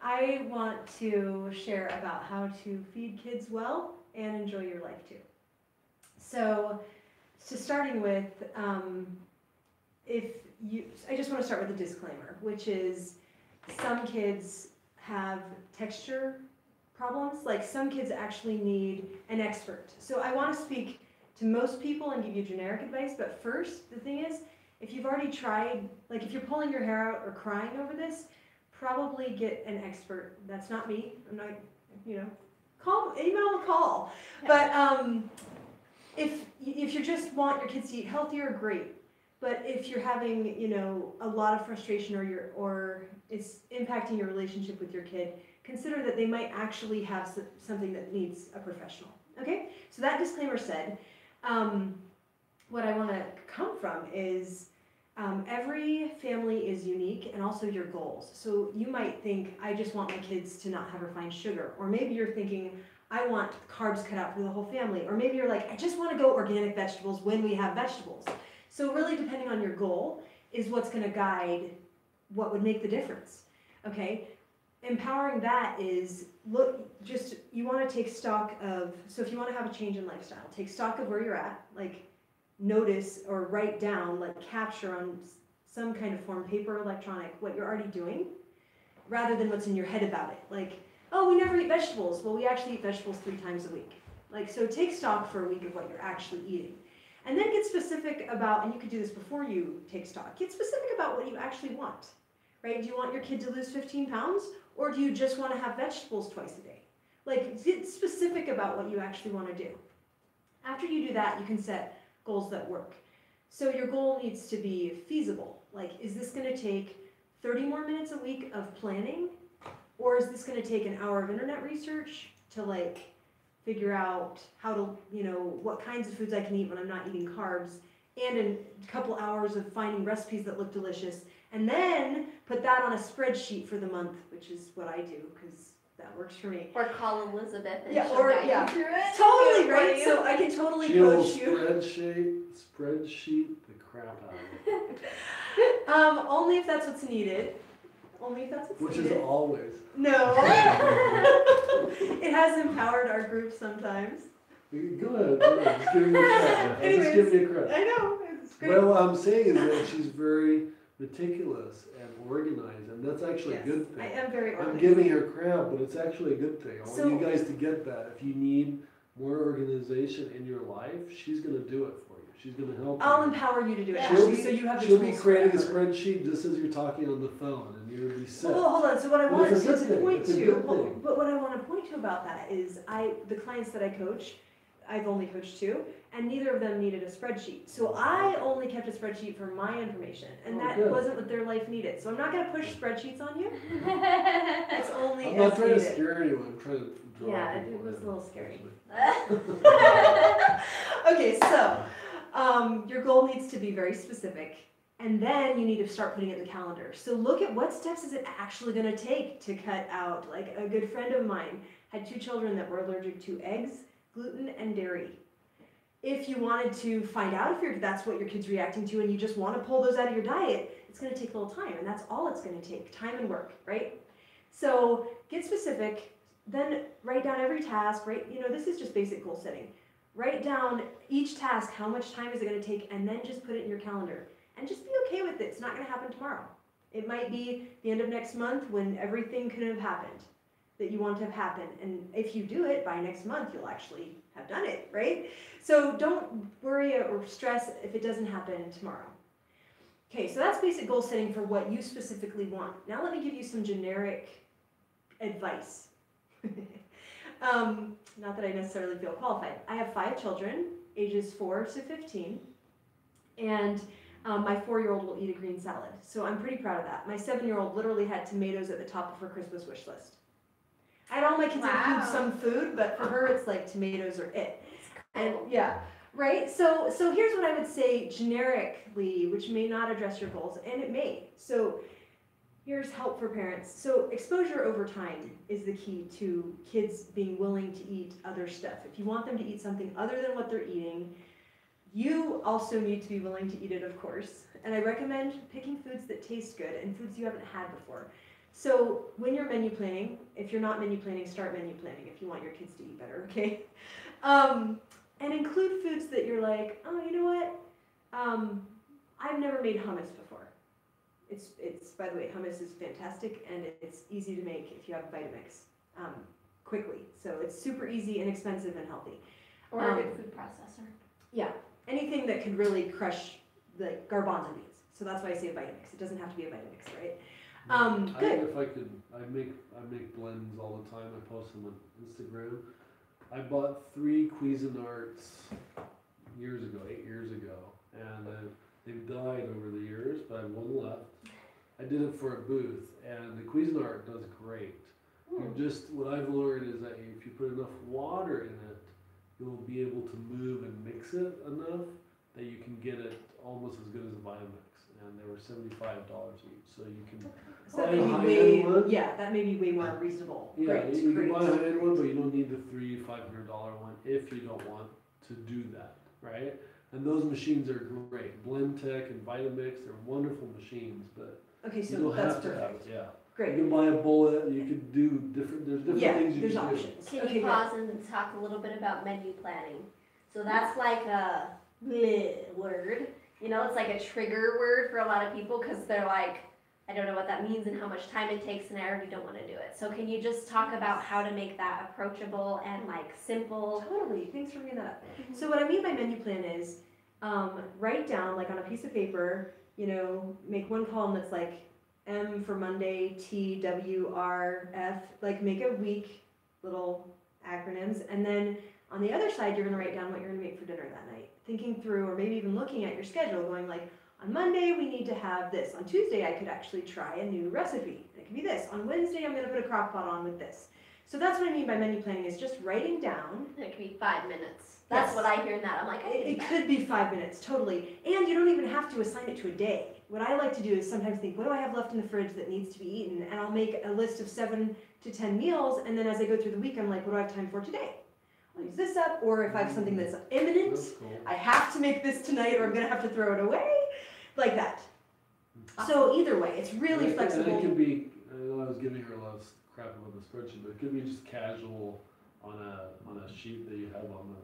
I want to share about how to feed kids well and enjoy your life too. So starting with, I just want to start with a disclaimer, which is some kids have texture problems. Like some kids actually need an expert. So I want to speak to most people and give you generic advice, but first, the thing is, if you've already tried, like if you're pulling your hair out or crying over this, probably get an expert. That's not me. I'm not, email a call. Yeah. But if you just want your kids to eat healthier, great. But if you're having, a lot of frustration or it's impacting your relationship with your kid, consider that they might actually have something that needs a professional. Okay? So that disclaimer said, what I want to come from is every family is unique and also your goals. So you might think, I just want my kids to not have refined sugar. Or maybe you're thinking, I want carbs cut out for the whole family. Or maybe you're like, I just want to go organic vegetables when we have vegetables. So really depending on your goal is what's going to guide what would make the difference. Okay? Empowering that is, you want to take stock of, so if you want to have a change in lifestyle, take stock of where you're at, like notice or write down, like capture on some kind of form, paper or electronic, what you're already doing, rather than what's in your head about it. Like, oh, we never eat vegetables. Well, we actually eat vegetables 3 times a week. Like, so take stock for a week of what you're actually eating. And then get specific about, and you could do this before you take stock, get specific about what you actually want, right? Do you want your kid to lose 15 pounds? Or do you just want to have vegetables twice a day? Like, get specific about what you actually want to do. After you do that, you can set goals that work. So your goal needs to be feasible. Like, is this going to take 30 more minutes a week of planning? Or is this going to take an hour of internet research to, like, figure out how to, what kinds of foods I can eat when I'm not eating carbs, and a couple hours of finding recipes that look delicious, and then put that on a spreadsheet for the month, which is what I do, because that works for me. Or call Elizabeth and Yeah, she'll or- guide yeah. you through it. Totally, For right? you. So I can totally She'll coach you. spreadsheet the crap out of it. Only if that's what's needed. Only if that's what's Which needed. is always. No. It has empowered our group sometimes. Go ahead. Just give me a credit. Anyways, Just give me a credit. I know, it's great. Well, what I'm saying is that she's very meticulous and organized, and that's actually Yes, a good thing. I am very I'm organized. giving her crap, but it's actually a good thing. I want So- you guys to get that. If you need more organization in your life, she's going to do it for you. She's gonna help I'll you. empower you to do it, She'll Ashley, be, so you have the she'll be tools creating a for it. spreadsheet just as you're talking on the phone, and you're gonna be set. Well, hold on, so what I But want it's a to good thing. point It's a to, good thing. but what I want to point to about that is the clients that I coach, I've only coached 2, and neither of them needed a spreadsheet. So I only kept a spreadsheet for my information, and Oh, that good. wasn't what their life needed. So I'm not gonna push spreadsheets on you, it's only I'm not as trying to needed. scare anyone, I'm trying to draw Yeah, it people was in. a little scary. Actually. Okay, so, your goal needs to be very specific, and then you need to start putting it in the calendar. So look at what steps is it actually gonna take to cut out, like a good friend of mine had 2 children that were allergic to eggs, gluten, and dairy. If you wanted to find out if that's what your kid's reacting to and you just wanna pull those out of your diet, it's gonna take a little time, and that's all it's gonna take, time and work, right? So get specific, then write down every task, this is just basic goal setting. Write down each task, how much time is it gonna take, and then just put it in your calendar. And just be okay with it, it's not gonna happen tomorrow. It might be the end of next month when everything could have happened that you want to have happen. And if you do it by next month, you'll actually have done it, right? So don't worry or stress if it doesn't happen tomorrow. Okay, so that's basic goal setting for what you specifically want. Now let me give you some generic advice. Not that I necessarily feel qualified. I have 5 children, ages 4 to 15, and my 4-year-old will eat a green salad. So I'm pretty proud of that. My 7-year-old literally had tomatoes at the top of her Christmas wish list. I had all my kids include some food, but for her it's like tomatoes are it. And yeah, right? So here's what I would say generically, which may not address your goals, and it may. So here's help for parents. So exposure over time is the key to kids being willing to eat other stuff. If you want them to eat something other than what they're eating, you also need to be willing to eat it, of course. And I recommend picking foods that taste good and foods you haven't had before. So when you're menu planning, if you're not menu planning, start menu planning if you want your kids to eat better, okay? And include foods that you're like, oh, you know what? I've never made hummus before. It's by the way, hummus is fantastic and it's easy to make if you have Vitamix quickly. So it's super easy, inexpensive, and healthy. Or a good food processor. Yeah, anything that could really crush the garbanzo beans. So that's why I say a Vitamix. It doesn't have to be a Vitamix, right? Good. If I could, I make blends all the time. I post them on Instagram. I bought 3 Cuisinarts years ago, 8 years ago, and they've died over the years, but I have 1 left. I did it for a booth, and the Cuisinart does great. What I've learned is that if you put enough water in it, you'll be able to move and mix it enough that you can get it almost as good as a Vitamix. And they were $75 each, so you can So buy that may a be high-end one. yeah, that may be way more reasonable. Yeah, Great, you great. can buy a high-end one, but you don't need the $300-$500 one if you don't want to do that, right? And those machines are great. Blendtec and Vitamix, they're wonderful machines, but Okay, you so don't that's have to have perfect. it. Yeah, Great. you can buy a bullet. You could do different. There's different Yeah, things you there's can options. Can Okay, you good. pause and talk a little bit about menu planning? So that's like a bleh word. You know, it's like a trigger word for a lot of people because they're like, I don't know what that means and how much time it takes and I already don't want to do it. So can you just talk about how to make that approachable and like simple? Totally, thanks for bringing that up. So what I mean by menu plan is write down like on a piece of paper, make one column that's like M for Monday, T, W, R, F, like make a week little acronyms, and then on the other side you're gonna write down what you're gonna make for dinner that night. Thinking through, or maybe even looking at your schedule, going like, on Monday we need to have this. On Tuesday I could actually try a new recipe. It could be this. On Wednesday I'm gonna put a crock pot on with this. So that's what I mean by menu planning, is just writing down. It could be 5 minutes. That's Yes. what I hear in that. I'm like, It could be 5 minutes, totally. And you don't even have to assign it to a day. What I like to do is sometimes think, what do I have left in the fridge that needs to be eaten? And I'll make a list of 7 to 10 meals, and then as I go through the week, I'm like, what do I have time for today? I'll use this up, or if I have something that's imminent, That's cool. I have to make this tonight or I'm gonna have to throw it away, like that. So either way, it's really And it flexible. could be. I know I was giving her a lot of crap about the spreadsheet, but it could be just casual on a sheet that you have on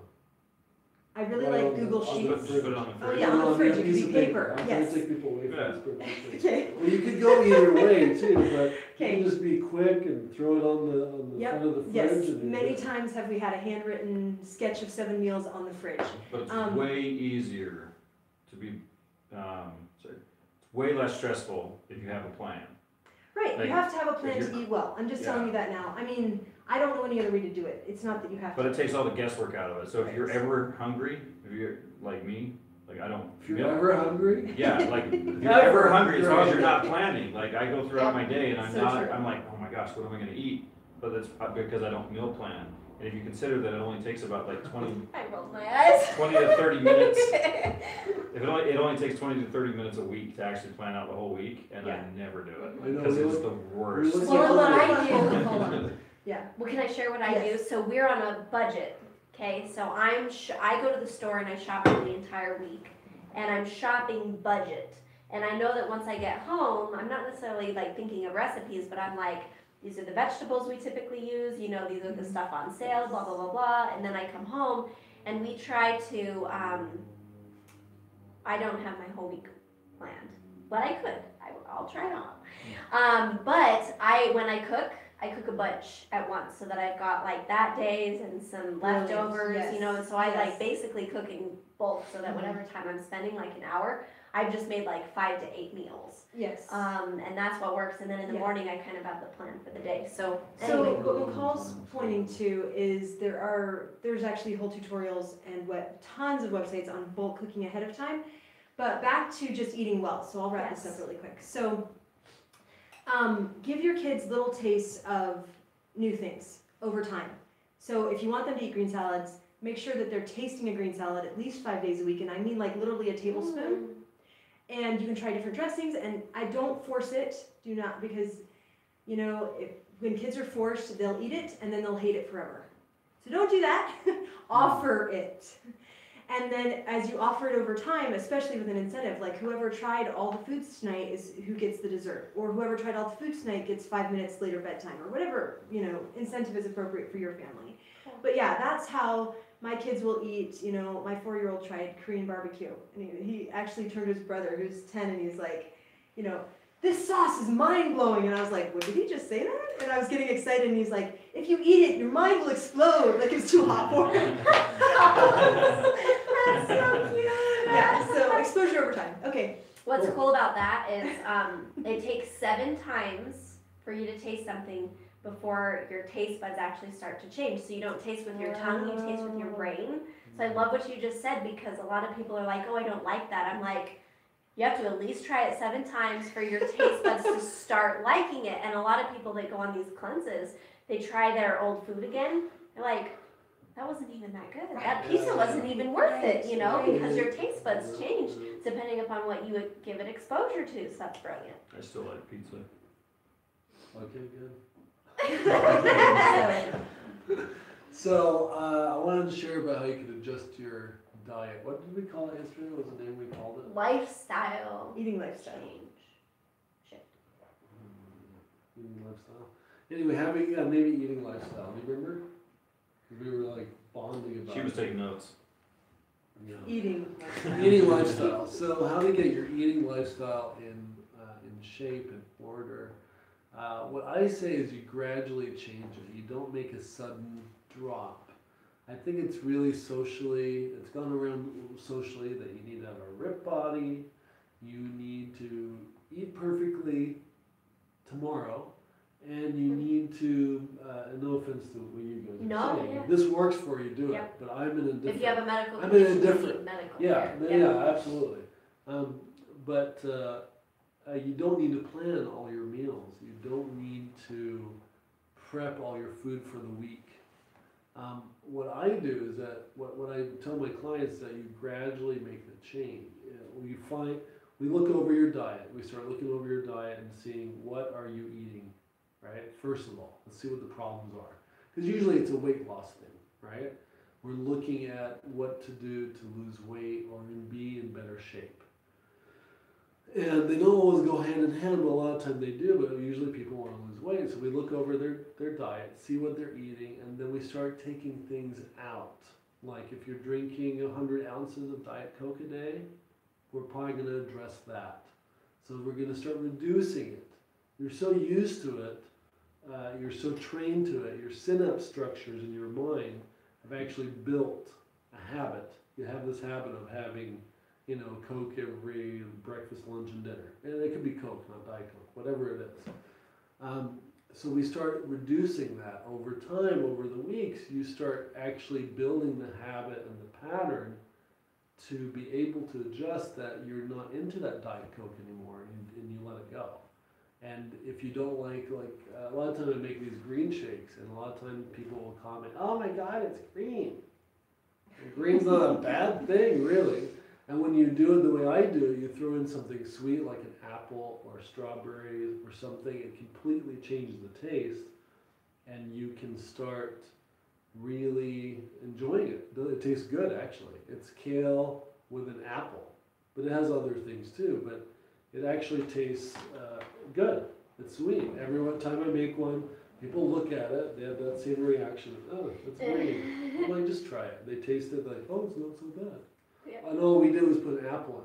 I really Right like on the- Google on the Sheets. Just put it on the Oh, fridge. yeah, on the that fridge, it piece could of be paper, I'm yes. trying to take people away from Yeah. this presentation. Okay, Well, you could go either way too, but you Okay. can just be quick and throw it on the Yep, front of the fridge. yes, and you're many good. times have we had a handwritten sketch of 7 meals on the fridge. But it's Um, way easier to be, sorry, it's way less stressful if you have a plan. Right, you Like, have to have a plan if to you're- eat well, I'm just telling Yeah. you that now. I mean, I don't know any other way to do it, it's not that you have to. But it takes all the guesswork out of it. So if you're ever hungry, if you're like me, like I don't. If you're ever hungry, Yeah, like if you're Ever. ever hungry, as long as you're Right. not planning, like I go throughout my day and I'm So not, true. I'm like, oh my gosh, what am I gonna eat? But that's because I don't meal plan. And if you consider that it only takes about like 20 I rolled my eyes. to 30 minutes, if it only takes 20 to 30 minutes a week to actually plan out the whole week, and Yeah. I never do it I know, because we it's look- the we worst. look- Well, what I Hold do, on, hold on. Yeah, well, can I share what I do? Yes. So we're on a budget, okay? So I go to the store and I shop for the entire week, and I'm shopping budget. And I know that once I get home, I'm not necessarily like thinking of recipes, but I'm like, these are the vegetables we typically use, you know, these are the stuff on sale, blah, blah, blah, blah. And then I come home and we try to, I don't have my whole week planned, but I could. I'll try it on. But when I cook a bunch at once so that I've got like that days and some Brilliant, leftovers, you know, and so I yes. like basically cook in bulk so that whatever time I'm spending, like an hour, I've just made like 5 to 8 meals. yes. And that's what works. And then in the Yeah. morning, I kind of have the plan for the day. So So anyway, what McCall's pointing to is there's actually whole tutorials and tons of websites on bulk cooking ahead of time. But back to just eating well, so I'll wrap this Yes. up really quick. So give your kids little tastes of new things over time. So if you want them to eat green salads, make sure that they're tasting a green salad at least 5 days a week, and I mean like literally a tablespoon. And you can try different dressings, and I don't force it, do not, because, you know, when kids are forced, they'll eat it, and then they'll hate it forever. So don't do that, offer it. And then as you offer it over time, especially with an incentive, like whoever tried all the foods tonight is who gets the dessert, or whoever tried all the foods tonight gets 5 minutes later bedtime, or whatever, you know, incentive is appropriate for your family. Cool. But yeah, that's how my kids will eat. You know, my 4-year-old tried Korean barbecue, and he actually turned to his brother, who's 10, and he's like, you know, this sauce is mind-blowing. And I was like, what, did he just say that? And I was getting excited, and he's like, if you eat it, your mind will explode. Like it's too hot for him. That's so cute. Yeah, so exposure over time. Okay. What's cool about that is it takes 7 times for you to taste something before your taste buds actually start to change. So you don't taste with your tongue, you taste with your brain. So I love what you just said, because a lot of people are like, oh, I don't like that. I'm like, you have to at least try it 7 times for your taste buds to start liking it. And a lot of people that go on these cleanses, they try their old food again. They're like, that wasn't even that good. That pizza wasn't even worth it, you know, because your taste buds change depending upon what you would give it exposure to. So that's brilliant. I still like pizza. Okay, good. So, So I wanted to share about how you can adjust your diet. What did we call it yesterday? What was the name we called it? Lifestyle eating lifestyle. change. Eating lifestyle. Anyway, maybe eating lifestyle. Do you remember? 'Cause we were like bonding about She was it. taking notes. Yeah. Eating. Eating lifestyle. So how to get your eating lifestyle in shape and order. What I say is you gradually change it. You don't make a sudden drop. I think it's really it's gone around socially that you need to have a ripped body, you need to eat perfectly tomorrow, and you need to, no offense to what you guys No, are saying, yeah. if this works for you, do Yep. it, but I'm in a different. If you have a medical I'm in a condition, you different- need medical Yeah, care. yeah, absolutely. But you don't need to plan all your meals. You don't need to prep all your food for the week. What I do is that what I tell my clients that you gradually make the change. We look over your diet. We start looking over your diet and seeing what are you eating, right? First of all, let's see what the problems are. Because usually it's a weight loss thing, right? We're looking at what to do to lose weight or be in better shape. And they don't always go hand in hand, but a lot of times they do, but usually people want to lose weight. So we look over their diet, see what they're eating, and then we start taking things out, Like if you're drinking 100 ounces of Diet Coke a day, we're probably going to address that. So we're going to start reducing it. You're so used to it, you're so trained to it, your synapse structures in your mind have actually built a habit. You have this habit of having, you know, Coke every breakfast, lunch, and dinner. And it could be Coke, not Diet Coke, whatever it is. So we start reducing that over time, over the weeks. You start actually building the habit and the pattern to be able to adjust that you're not into that Diet Coke anymore, and you let it go. And if you don't like a lot of times I make these green shakes, and a lot of times people will comment, "Oh my God, it's green." And green's not a bad thing, really. And when you do it the way I do it, you throw in something sweet like an apple or strawberries or something, it completely changes the taste, and you can start really enjoying it. It tastes good, actually. It's kale with an apple, but it has other things too, but it actually tastes good. It's sweet. Every time I make one, people look at it, they have that same reaction. Oh, it's green. I'm like, just try it. They taste it like, oh, it's not so bad. Yeah. And all we did was put an apple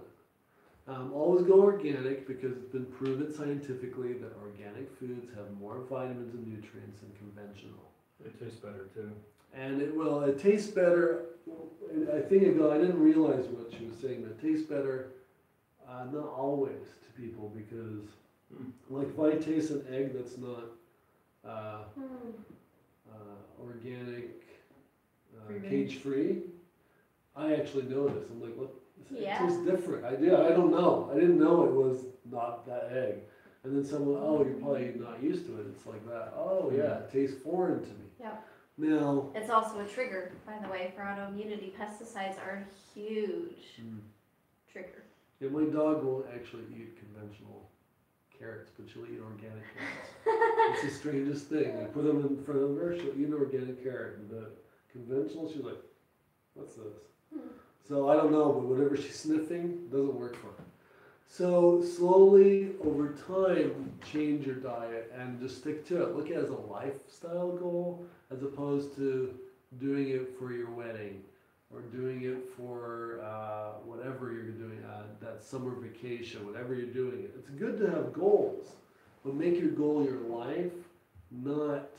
in it. Always go organic, because it's been proven scientifically that organic foods have more vitamins and nutrients than conventional. It tastes better too. And it tastes better. I think I didn't realize what she was saying, but it tastes better, not always to people, because like if I taste an egg that's not organic, cage-free, I actually notice. I'm like, what? It tastes different. I don't know. I didn't know it was not that egg. And then someone, oh, you're probably not used to it. It's like that. Oh yeah, it tastes foreign to me. Yeah. Now. It's also a trigger, by the way, for autoimmunity. Pesticides are a huge trigger. Yeah, my dog won't actually eat conventional carrots, but she'll eat organic carrots. It's the strangest thing. I put them in front of her, she'll eat an organic carrot. And the conventional, she's like, what's this? So I don't know, but whatever she's sniffing doesn't work for her. So slowly over time, change your diet and just stick to it. Look at it as a lifestyle goal, as opposed to doing it for your wedding or doing it for whatever you're doing, that summer vacation, whatever you're doing. It's good to have goals, but make your goal your life, not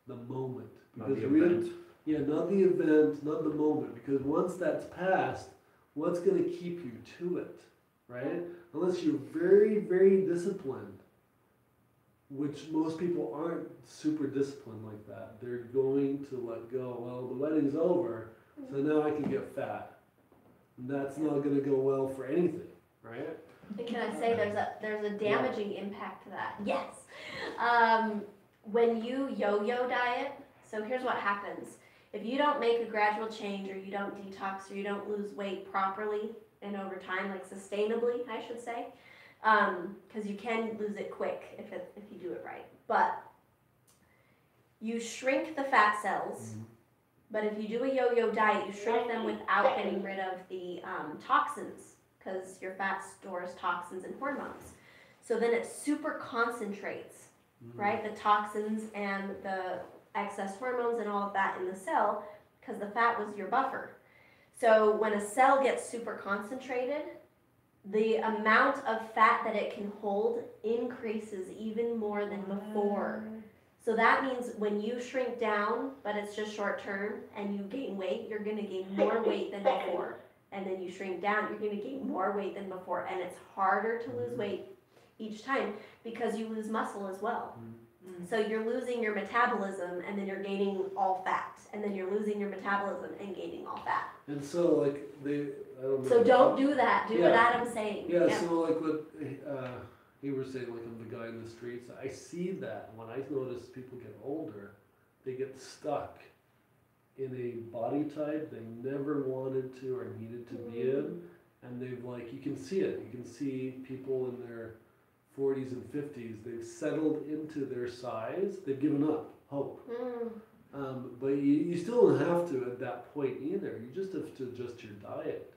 the moment. Not the event. Yeah, not the event, not the moment, because once that's passed, what's going to keep you to it, right? Unless you're very, very disciplined, which most people aren't super disciplined like that. They're going to let go. Well, the wedding's over, so now I can get fat. And that's not going to go well for anything, right? And can I say there's a damaging impact to that? Yes. When you yo-yo diet, so here's what happens. If you don't make a gradual change, or you don't detox, or you don't lose weight properly and over time, like sustainably, I should say, because you can lose it quick if you do it right. But you shrink the fat cells. But if you do a yo-yo diet, you shrink them without getting rid of the toxins, because your fat stores toxins and hormones. So then it super concentrates, right? The toxins and the excess hormones and all of that in the cell, because the fat was your buffer. So when a cell gets super concentrated, the amount of fat that it can hold increases even more than before. So that means when you shrink down, but it's just short term, and you gain weight, you're going to gain more weight than before. And then you shrink down, you're going to gain more weight than before. And it's harder to lose weight each time, because you lose muscle as well. So you're losing your metabolism, and then you're gaining all fat, and then you're losing your metabolism and gaining all fat. And so like I don't know. So don't do that. Do what Adam's saying. Yeah, so like what you were saying, like I'm the guy in the streets, I see that when I notice people get older, they get stuck in a body type they never wanted to or needed to be in, and they've you can see it. You can see people in their 40s and 50s, they've settled into their size, they've given up hope. But you still don't have to at that point either. You just have to adjust your diet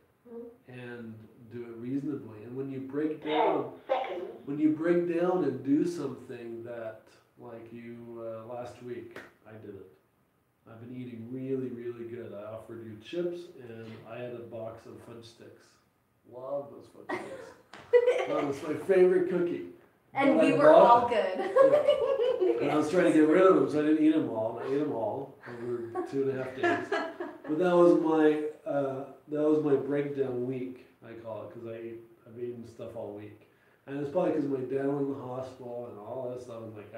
and do it reasonably. And when you break down, and do something that, like you last week, I did it. I've been eating really, really good. I offered you chips, and I had a box of fudge sticks. Love those fudge sticks. That was my favorite cookie. And But we I were bought- all good. And I was trying to get rid of them, so I didn't eat them all. I ate them all over 2.5 days. But that was my breakdown week, I call it, because I've eaten stuff all week. And it's probably because my dad went in the hospital and all that stuff. I'm like,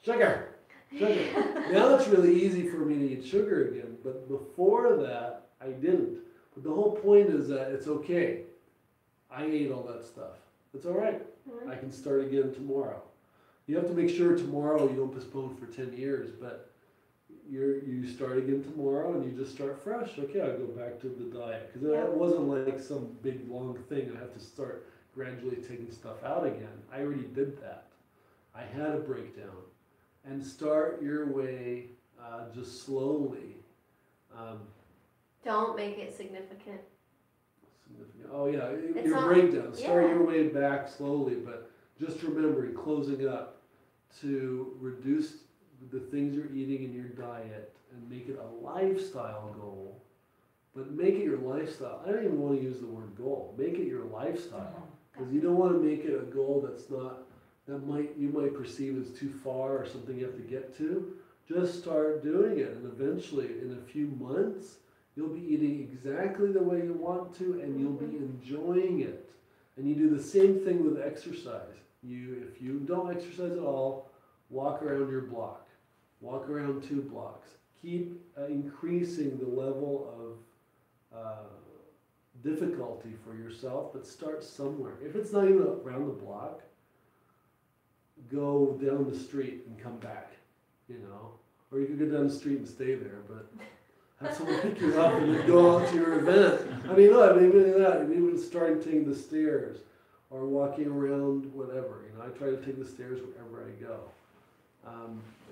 sugar. Now it's really easy for me to eat sugar again, but before that, I didn't. But the whole point is that it's okay. I ate all that stuff. It's all right. I can start again tomorrow. You have to make sure tomorrow you don't postpone for 10 years, but you start again tomorrow and you just start fresh. Okay, I'll go back to the diet. Because it wasn't like some big long thing. I have to start gradually taking stuff out again. I already did that. I had a breakdown. And start your way just slowly. Don't make it significant. Oh yeah, It's your not- breakdown. Start yeah. your way back slowly, but just remember, closing up, to reduce the things you're eating in your diet and make it a lifestyle goal. But make it your lifestyle. I don't even want to use the word goal. Make it your lifestyle, because you don't want to make it a goal that's not you might perceive as too far or something you have to get to. Just start doing it, and eventually, in a few months, you'll be eating exactly the way you want to, and you'll be enjoying it. And you do the same thing with exercise. If you don't exercise at all, walk around your block. Walk around 2 blocks. Keep increasing the level of difficulty for yourself, but start somewhere. If it's not even around the block, go down the street and come back, or you could go down the street and stay there, but have someone pick you up and then go out to your event. Even starting taking the stairs or walking around, whatever. I try to take the stairs wherever I go.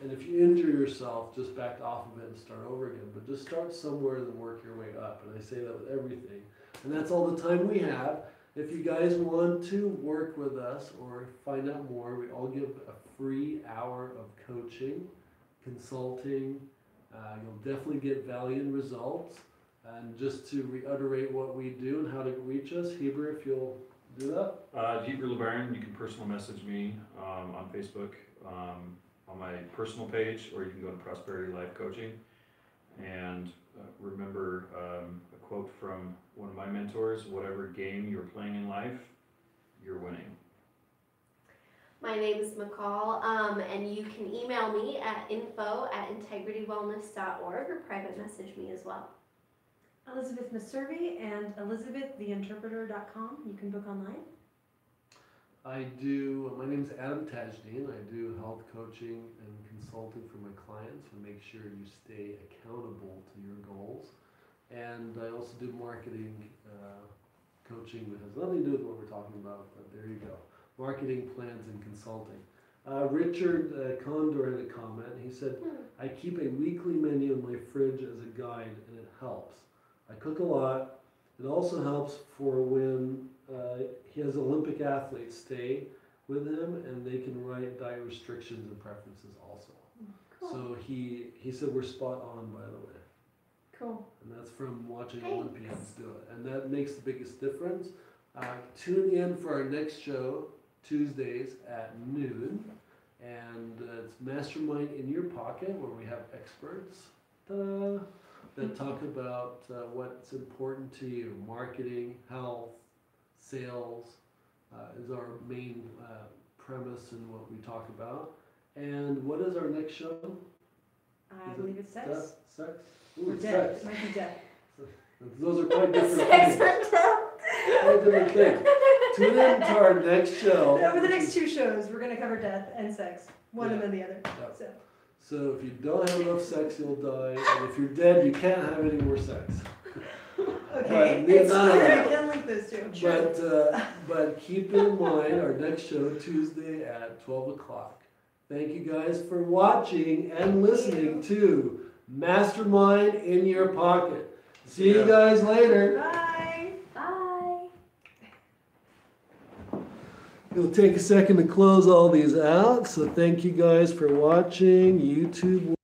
And if you injure yourself, just back off of it and start over again. But just start somewhere and then work your way up. And I say that with everything. And that's all the time we have. If you guys want to work with us or find out more, we all give a free hour of coaching, consulting. You'll definitely get value and results. And just to reiterate what we do and how to reach us, Heber, if you'll do that. Heber LeBaron, you can personal message me on Facebook on my personal page, or you can go to Prosperity Life Coaching. And remember a quote from one of my mentors: whatever game you're playing in life, you're winning. My name is McCall, and you can email me at info@integritywellness.org or private message me as well. Elizabeth Maservi and elizabeththeinterpreter.com. You can book online. My name's Adam Tajdeen. I do health coaching and consulting for my clients to make sure you stay accountable to your goals. And I also do marketing coaching that has nothing to do with what we're talking about, but there you go. Marketing plans and consulting. Richard Condor had a comment. He said, I keep a weekly menu in my fridge as a guide, and it helps. I cook a lot. It also helps for when he has Olympic athletes stay with him, and they can write diet restrictions and preferences also. Cool. So he said we're spot on, by the way. Cool. And that's from watching Thanks. Olympians do it. And that makes the biggest difference. Tune in for our next show, Tuesdays at noon. And it's Mastermind in Your Pocket, where we have experts that talk about what's important to you. Marketing, health, sales is our main premise in what we talk about. And what is our next show? I Is believe it's sex. Sex? Or Ooh, death. sex. It might be death. Those are quite different Sex things. or death. Quite different things. Tune in to our next show. Over the next 2 shows, we're going to cover death and sex. One and then the other. Yeah. So. So if you don't have enough sex, you'll die. And if you're dead, you can't have any more sex. Okay. But It's none of clear that. we can link those two. But keep in mind our next show, Tuesday at 12 o'clock. Thank you guys for watching and listening to Mastermind in Your Pocket. See you guys later. Bye. Bye. It'll take a second to close all these out, so thank you guys for watching. YouTube